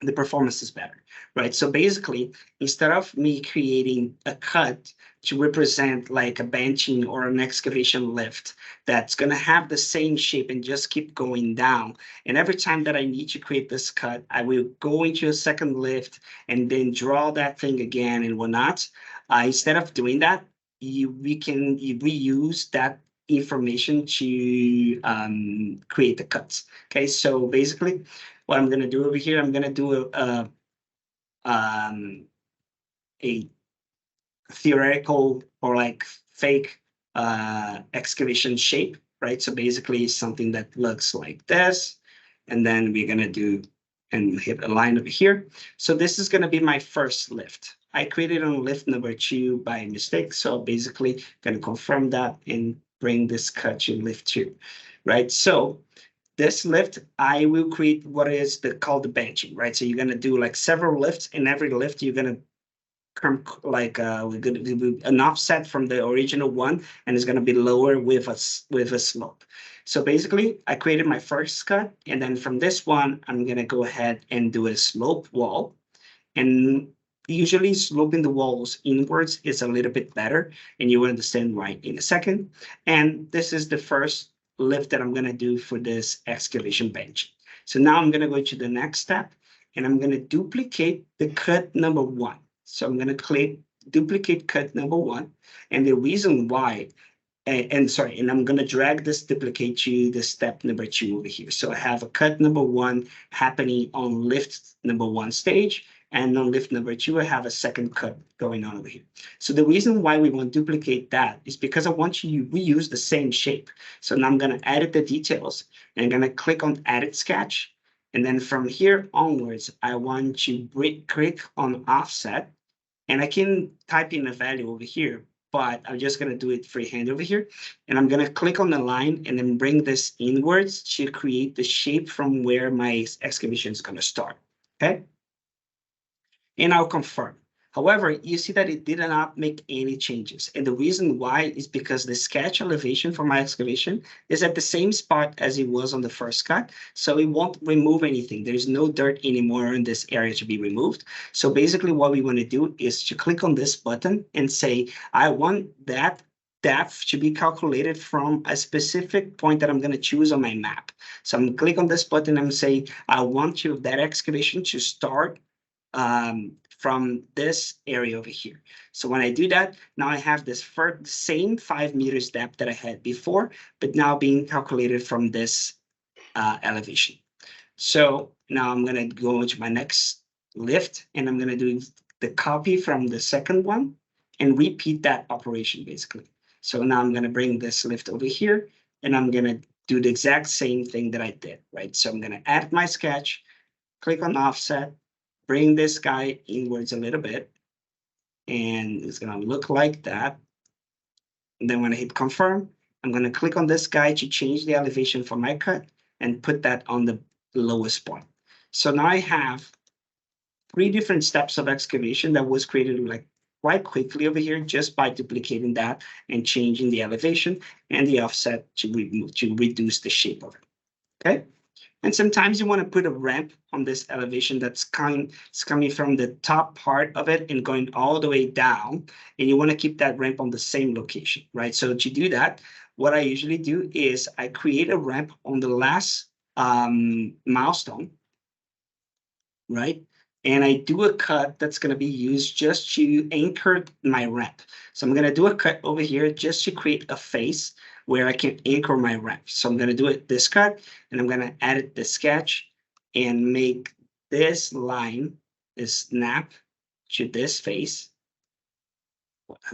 the performance is better, right? So basically, instead of me creating a cut to represent like a benching or an excavation lift that's going to have the same shape and just keep going down, and every time that I need to create this cut, I will go into a second lift and then draw that thing again and whatnot. Instead of doing that, we can reuse that information to create the cuts. Okay, so basically what I'm going to do over here, I'm going to do a theoretical or like fake excavation shape, right? So basically something that looks like this, and then we're going to do and hit a line over here. So this is going to be my first lift. I created on lift number 2 by mistake. So basically going to confirm that and bring this cut to lift 2, right? So this lift, I will create what is called the benching, right? So you're gonna do like several lifts, and every lift you're gonna come like we're gonna do an offset from the original one, and it's gonna be lower with a slope. So basically, I created my first cut, and then from this one, I'm gonna go ahead and do a slope wall, and usually sloping the walls inwards is a little bit better, and you will understand why in a second. And this is the first lift that I'm going to do for this excavation bench. So now I'm going to go to the next step, and I'm going to duplicate the cut number 1. So I'm going to click duplicate cut number 1, and the reason why, and I'm going to drag this duplicate to the step number 2 over here. So I have a cut number 1 happening on lift number 1 stage, and on lift number 2, I have a second cut going on over here. So the reason why we want to duplicate that is because I want to reuse the same shape. So now I'm going to edit the details, and I'm going to click on edit sketch. And then from here onwards, I want to click on offset, and I can type in a value over here, but I'm just going to do it freehand over here. And I'm going to click on the line and then bring this inwards to create the shape from where my excavation is going to start. Okay. And I'll confirm. However, you see that it did not make any changes. And the reason why is because the sketch elevation for my excavation is at the same spot as it was on the first cut. So it won't remove anything. There's no dirt anymore in this area to be removed. So basically what we want to do is to click on this button and say, I want that depth to be calculated from a specific point that I'm going to choose on my map. So I'm going to click on this button and say, I want that excavation to start from this area over here. So when I do that, now I have this same 5 meters depth that I had before, but now being calculated from this elevation. So now I'm going to go into my next lift, and I'm going to do the copy from the second one and repeat that operation basically. So now I'm going to bring this lift over here, and I'm going to do the exact same thing that I did, right? So I'm going to add my sketch, click on offset, bring this guy inwards a little bit, and it's going to look like that. And then when I hit confirm, I'm going to click on this guy to change the elevation for my cut and put that on the lowest point. So now I have 3 different steps of excavation that was created like quite quickly over here just by duplicating that and changing the elevation and the offset to reduce the shape of it. Okay. And sometimes you want to put a ramp on this elevation that's coming from the top part of it and going all the way down. And you want to keep that ramp on the same location, right? So to do that, what I usually do is I create a ramp on the last milestone, right? And I do a cut that's going to be used just to anchor my ramp. So I'm going to do a cut over here just to create a face where I can anchor my ramp. So I'm going to do it this cut, and I'm going to edit the sketch and make this line, this snap to this face.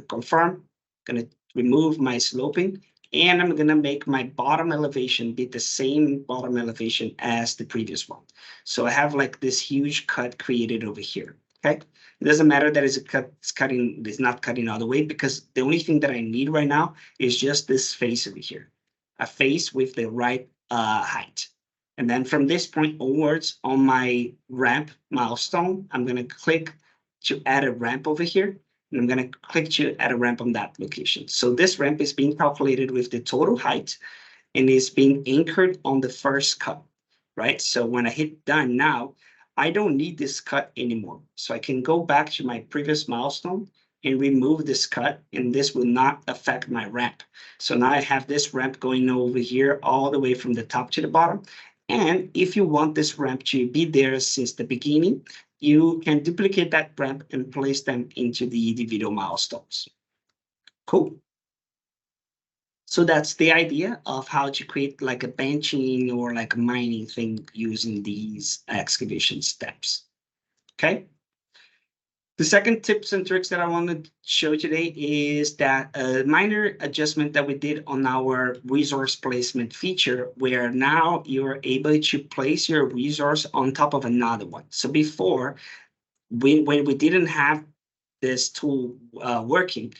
Confirm. Going to remove my sloping, and I'm going to make my bottom elevation be the same bottom elevation as the previous one. So I have like this huge cut created over here. Okay. It doesn't matter that it's not cutting all the way, because the only thing that I need right now is just this face over here, a face with the right height. And then from this point onwards on my ramp milestone, I'm going to click to add a ramp over here. And I'm going to click to add a ramp on that location. So this ramp is being calculated with the total height and is being anchored on the first cut, right? So when I hit done now, I don't need this cut anymore. So I can go back to my previous milestone and remove this cut, and this will not affect my ramp. So now I have this ramp going over here all the way from the top to the bottom. And if you want this ramp to be there since the beginning, you can duplicate that ramp and place them into the individual milestones. Cool. So that's the idea of how to create like a benching or like a mining thing using these excavation steps. Okay. The second tips and tricks that I want to show today is that a minor adjustment that we did on our resource placement feature, where now you're able to place your resource on top of another one. So before, when we didn't have this tool working,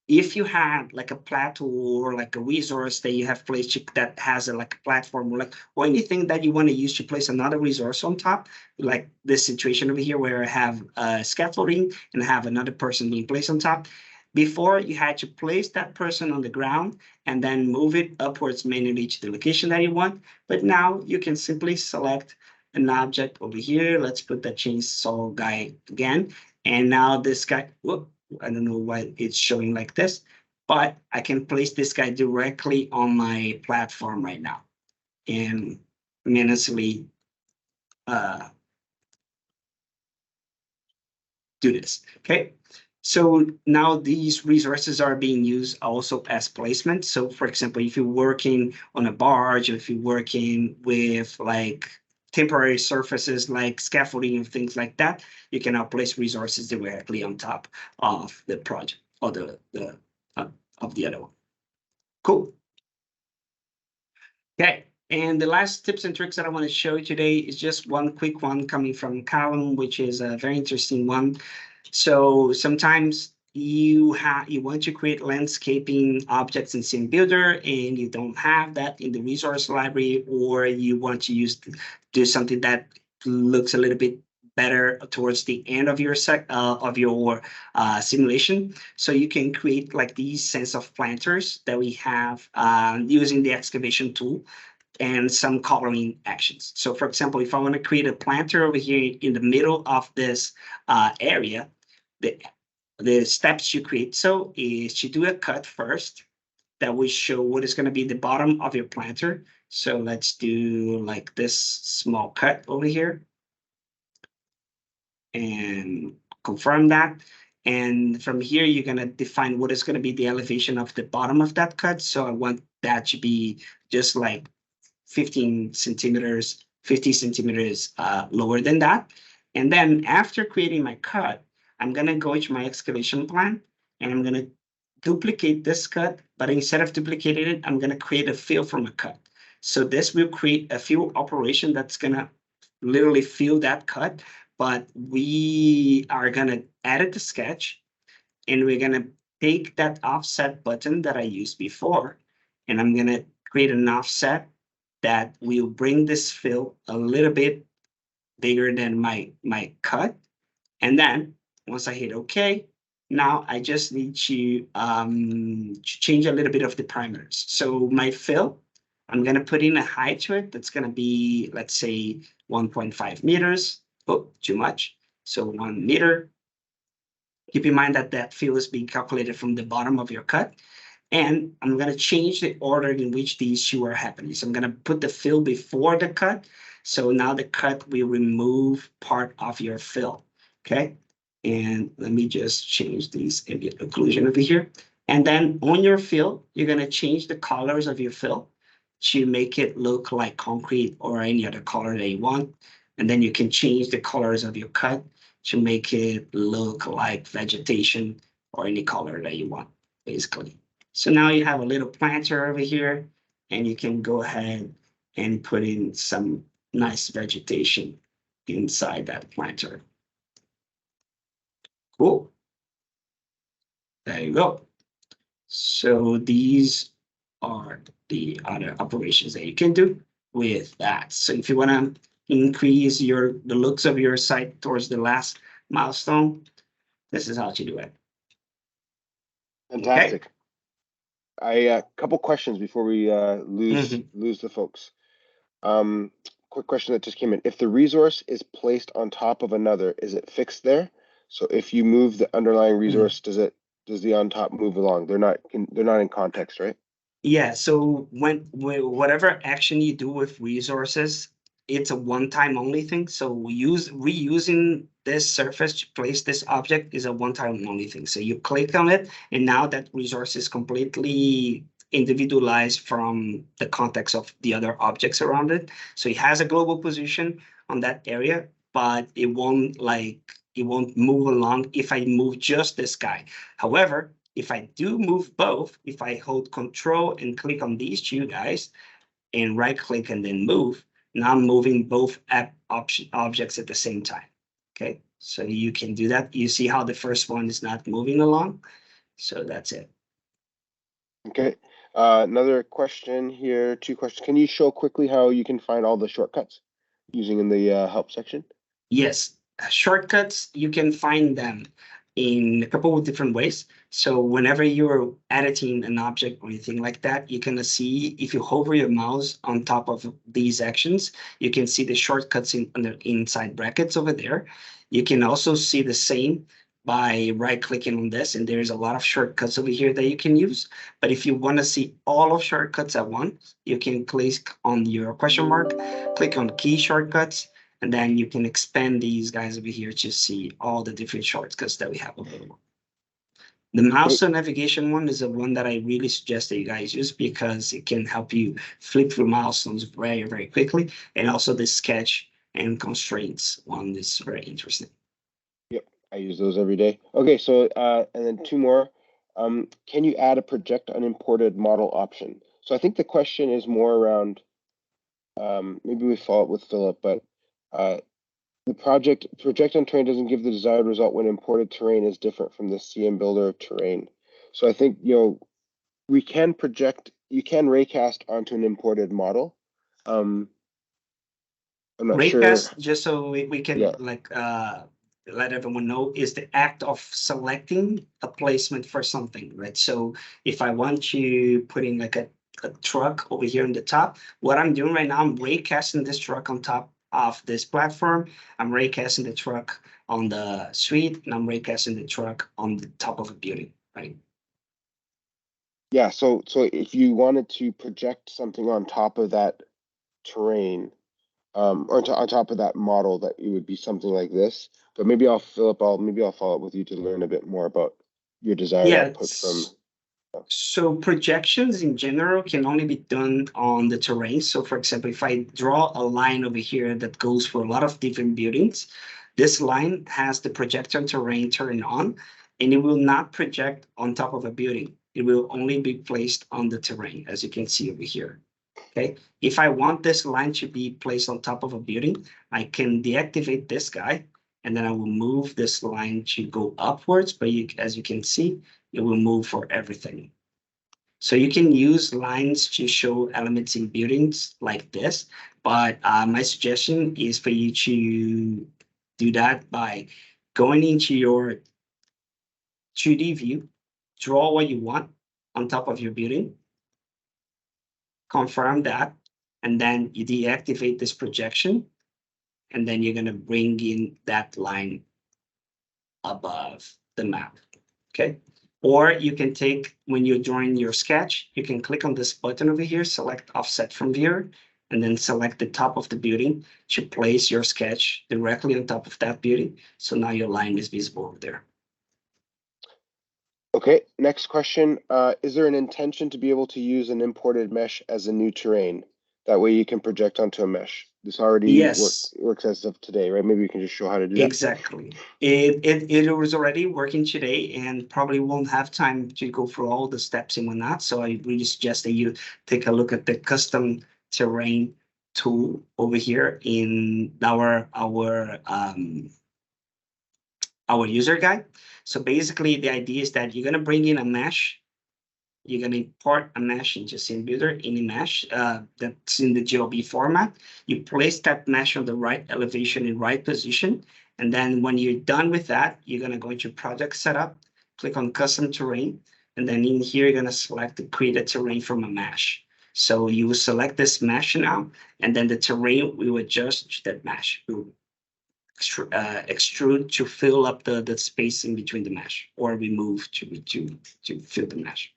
if you had like a plateau or like a resource that you have placed that has like a platform or anything that you want to use to place another resource on top, like this situation over here where I have scaffolding and I have another person being placed on top. Before, you had to place that person on the ground and then move it upwards manually to the location that you want. But now you can simply select an object over here. Let's put the chainsaw guy again. And now this guy, whoop, I don't know why it's showing like this, but I can place this guy directly on my platform right now and manually do this. Okay. So now these resources are being used also as placement. So for example, if you're working on a barge, or if you're working with like temporary surfaces like scaffolding and things like that, you can now place resources directly on top of the project or of the other one. Cool. Okay. And the last tips and tricks that I want to show you today is just one quick one coming from Callum, which is a very interesting one. So sometimes you want to create landscaping objects in cmBuilder and you don't have that in the resource library, or you want to do something that looks a little bit better towards the end of your simulation. So you can create like these sense of planters that we have using the excavation tool and some coloring actions. So for example, if I want to create a planter over here in the middle of this area, the steps you create so is to do a cut first that will show what is going to be the bottom of your planter. So let's do like this small cut over here and confirm that. And from here, you're going to define what is going to be the elevation of the bottom of that cut. So I want that to be just like 15 centimeters, 50 centimeters lower than that. And then after creating my cut, I'm going to go to my excavation plan and I'm going to duplicate this cut, but instead of duplicating it, I'm going to create a fill from a cut. So this will create a fill operation that's going to literally fill that cut, but we are going to edit the sketch and we're going to take that offset button that I used before, and I'm going to create an offset that will bring this fill a little bit bigger than my cut. And then once I hit OK, now I just need to change a little bit of the parameters. So my fill, I'm going to put in a height to it. That's going to be, let's say, 1.5 meters. Oh, too much. So 1 meter. Keep in mind that that fill is being calculated from the bottom of your cut. And I'm going to change the order in which these two are happening. So I'm going to put the fill before the cut. So now the cut will remove part of your fill. Okay. And let me just change these ambient occlusion over here. And then on your fill, you're going to change the colors of your fill to make it look like concrete or any other color that you want. And then you can change the colors of your cut to make it look like vegetation or any color that you want, basically. So now you have a little planter over here, and you can go ahead and put in some nice vegetation inside that planter. Cool. There you go. So these are the other operations that you can do with that. So if you want to increase the looks of your site towards the last milestone, this is how to do it. Fantastic. Okay. A couple questions before we lose the folks. Quick question that just came in. If the resource is placed on top of another, is it fixed there? So if you move the underlying resource, does the on top move along? They're not in context, right? Yeah. So when whatever action you do with resources, it's a one-time only thing. So reusing this surface to place this object is a one-time only thing. So you click on it, and now that resource is completely individualized from the context of the other objects around it. So it has a global position on that area, but it won't move along if I move just this guy. However, if I do move both, if I hold Control and click on these two guys and right click and then move, now I'm moving both objects at the same time. Okay, so you can do that. You see how the first one is not moving along? So that's it. Okay. Another question here, 2 questions. Can you show quickly how you can find all the shortcuts using in the help section? Yes, shortcuts, you can find them in a couple of different ways. So whenever you're editing an object or anything like that, you can see if you hover your mouse on top of these actions, you can see the shortcuts in the inside brackets over there. You can also see the same by right-clicking on this, and there's a lot of shortcuts over here that you can use. But if you want to see all of shortcuts at once, you can click on your question mark, click on key shortcuts, and then you can expand these guys over here to see all the different shortcuts that we have available. The mouse navigation one is the one that I really suggest that you guys use because it can help you flip through milestones very, very quickly. And also the sketch and constraints one is very interesting. Yep, I use those every day. Okay, so and then 2 more. Can you add a project unimported model option? So I think the question is more around, maybe we follow up with Philip, but the project on terrain doesn't give the desired result when imported terrain is different from the cmBuilder terrain. So I think, we can you can raycast onto an imported model. I'm not raycast, sure. just so we can let everyone know, is the act of selecting a placement for something, right? So if I want to put in like a truck over here on the top, what I'm doing right now, I'm raycasting this truck on top of this platform. I'm raycasting the truck on the street, and I'm raycasting the truck on the top of a building, right? Yeah, so if you wanted to project something on top of that terrain, on top of that model that it would be something like this. But maybe I'll follow up with you to learn a bit more about your desired Yeah, output from. so projections in general can only be done on the terrain. So for example, if I draw a line over here that goes for a lot of different buildings, this line has the projector terrain turned on, and it will not project on top of a building. It will only be placed on the terrain, as you can see over here. Okay, if I want this line to be placed on top of a building, I can deactivate this guy, and then I will move this line to go upwards. But as you can see, it will move for everything. So you can use lines to show elements in buildings like this, but my suggestion is for you to do that by going into your 2D view, draw what you want on top of your building, confirm that, and then you deactivate this projection, and then you're gonna bring in that line above the map, okay? Or you can take, when you're drawing your sketch, you can click on this button over here, select offset from viewer, and then select the top of the building to place your sketch directly on top of that building. So now your line is visible over there. Okay, next question. Is there an intention to be able to use an imported mesh as a new terrain? That way you can project onto a mesh. This already Yes. works as of today, right? Maybe you can just show how to do that. Exactly. It was already working today, and probably won't have time to go through all the steps and whatnot. So I really suggest that you take a look at the custom terrain tool over here in our user guide. So basically the idea is that you're gonna bring in a mesh. You're going to import a mesh into cmBuilder, any mesh that's in the GLB format. You place that mesh on the right elevation in right position. And then when you're done with that, you're going to go into project setup, click on custom terrain. And then in here, you're going to select the create a terrain from a mesh. So you will select this mesh now, and then the terrain we will adjust to that mesh. We will extrude to fill up the space in between the mesh, or remove to fill the mesh.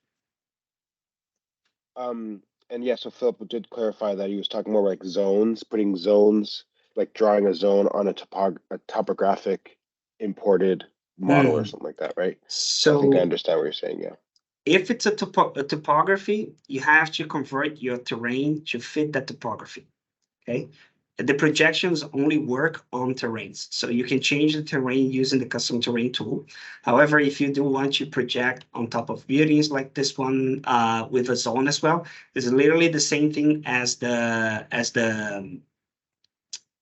And yeah, so Philip did clarify that he was talking more like zones, putting zones, like drawing a zone on a topographic imported model or something like that, right? So I think I understand what you're saying, yeah. If it's a topography, you have to convert your terrain to fit that topography, okay? The projections only work on terrains, so you can change the terrain using the custom terrain tool. However, if you do want to project on top of buildings like this one with a zone as well, it's literally the same thing as the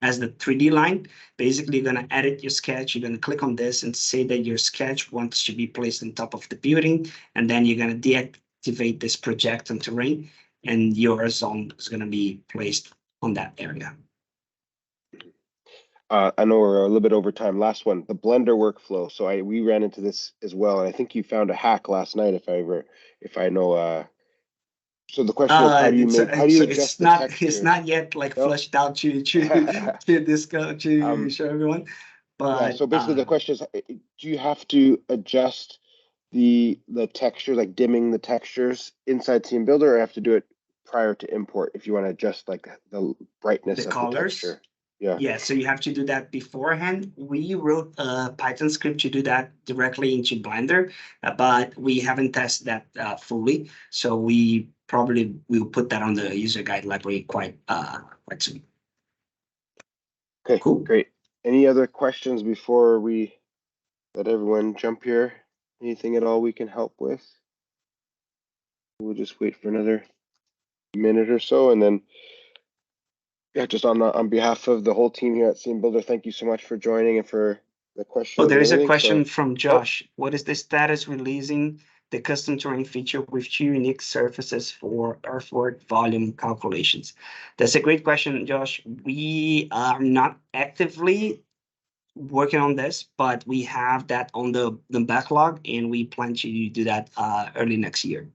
3D line. Basically, you're going to edit your sketch. You're going to click on this and say that your sketch wants to be placed on top of the building, and then you're going to deactivate this project on terrain, and your zone is going to be placed on that area. I know we're a little bit over time. Last one, the Blender workflow. So we ran into this as well, and I think you found a hack last night, if I know. So the question is, how do you adjust the texture? It's not yet like flushed out to show everyone. But yeah, so basically the question is, do you have to adjust the texture, like dimming the textures inside cmBuilder, or have to do it prior to import if you want to adjust like the brightness of the texture? Yeah, so you have to do that beforehand. We wrote a Python script to do that directly into Blender, but we haven't tested that fully. So we probably will put that on the user guide library quite soon. Okay, cool. Great. Any other questions before we let everyone jump here? Anything at all we can help with? We'll just wait for another minute or so, and then yeah, just on behalf of the whole team here at cmBuilder, thank you so much for joining and for the questions. Oh, there is a question from Josh. What is the status releasing the custom terrain feature with 2 unique surfaces for earthwork volume calculations? That's a great question, Josh. We are not actively working on this, but we have that on the backlog, and we plan to do that early next year.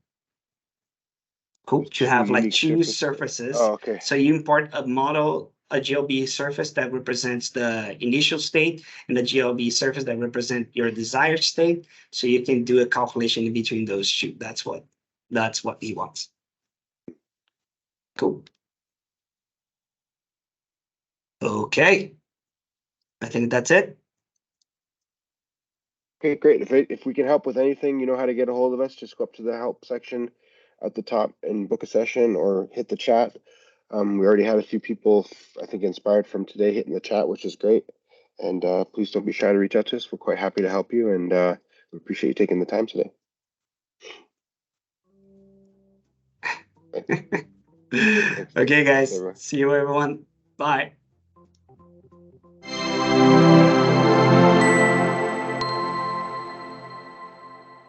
Cool. To have like 2 surfaces. Oh, okay. So you import a model, a GLB surface that represents the initial state, and the GLB surface that represents your desired state. So you can do a calculation in between those 2. That's what he wants. Cool. Okay, I think that's it. Okay, great. If we can help with anything, you know how to get a hold of us. Just go up to the help section at the top and book a session or hit the chat. We already had a few people, I think, inspired from today hitting the chat, which is great. And please don't be shy to reach out to us. We're quite happy to help you, and we appreciate you taking the time today. Okay, guys. Everyone. See you, everyone. Bye.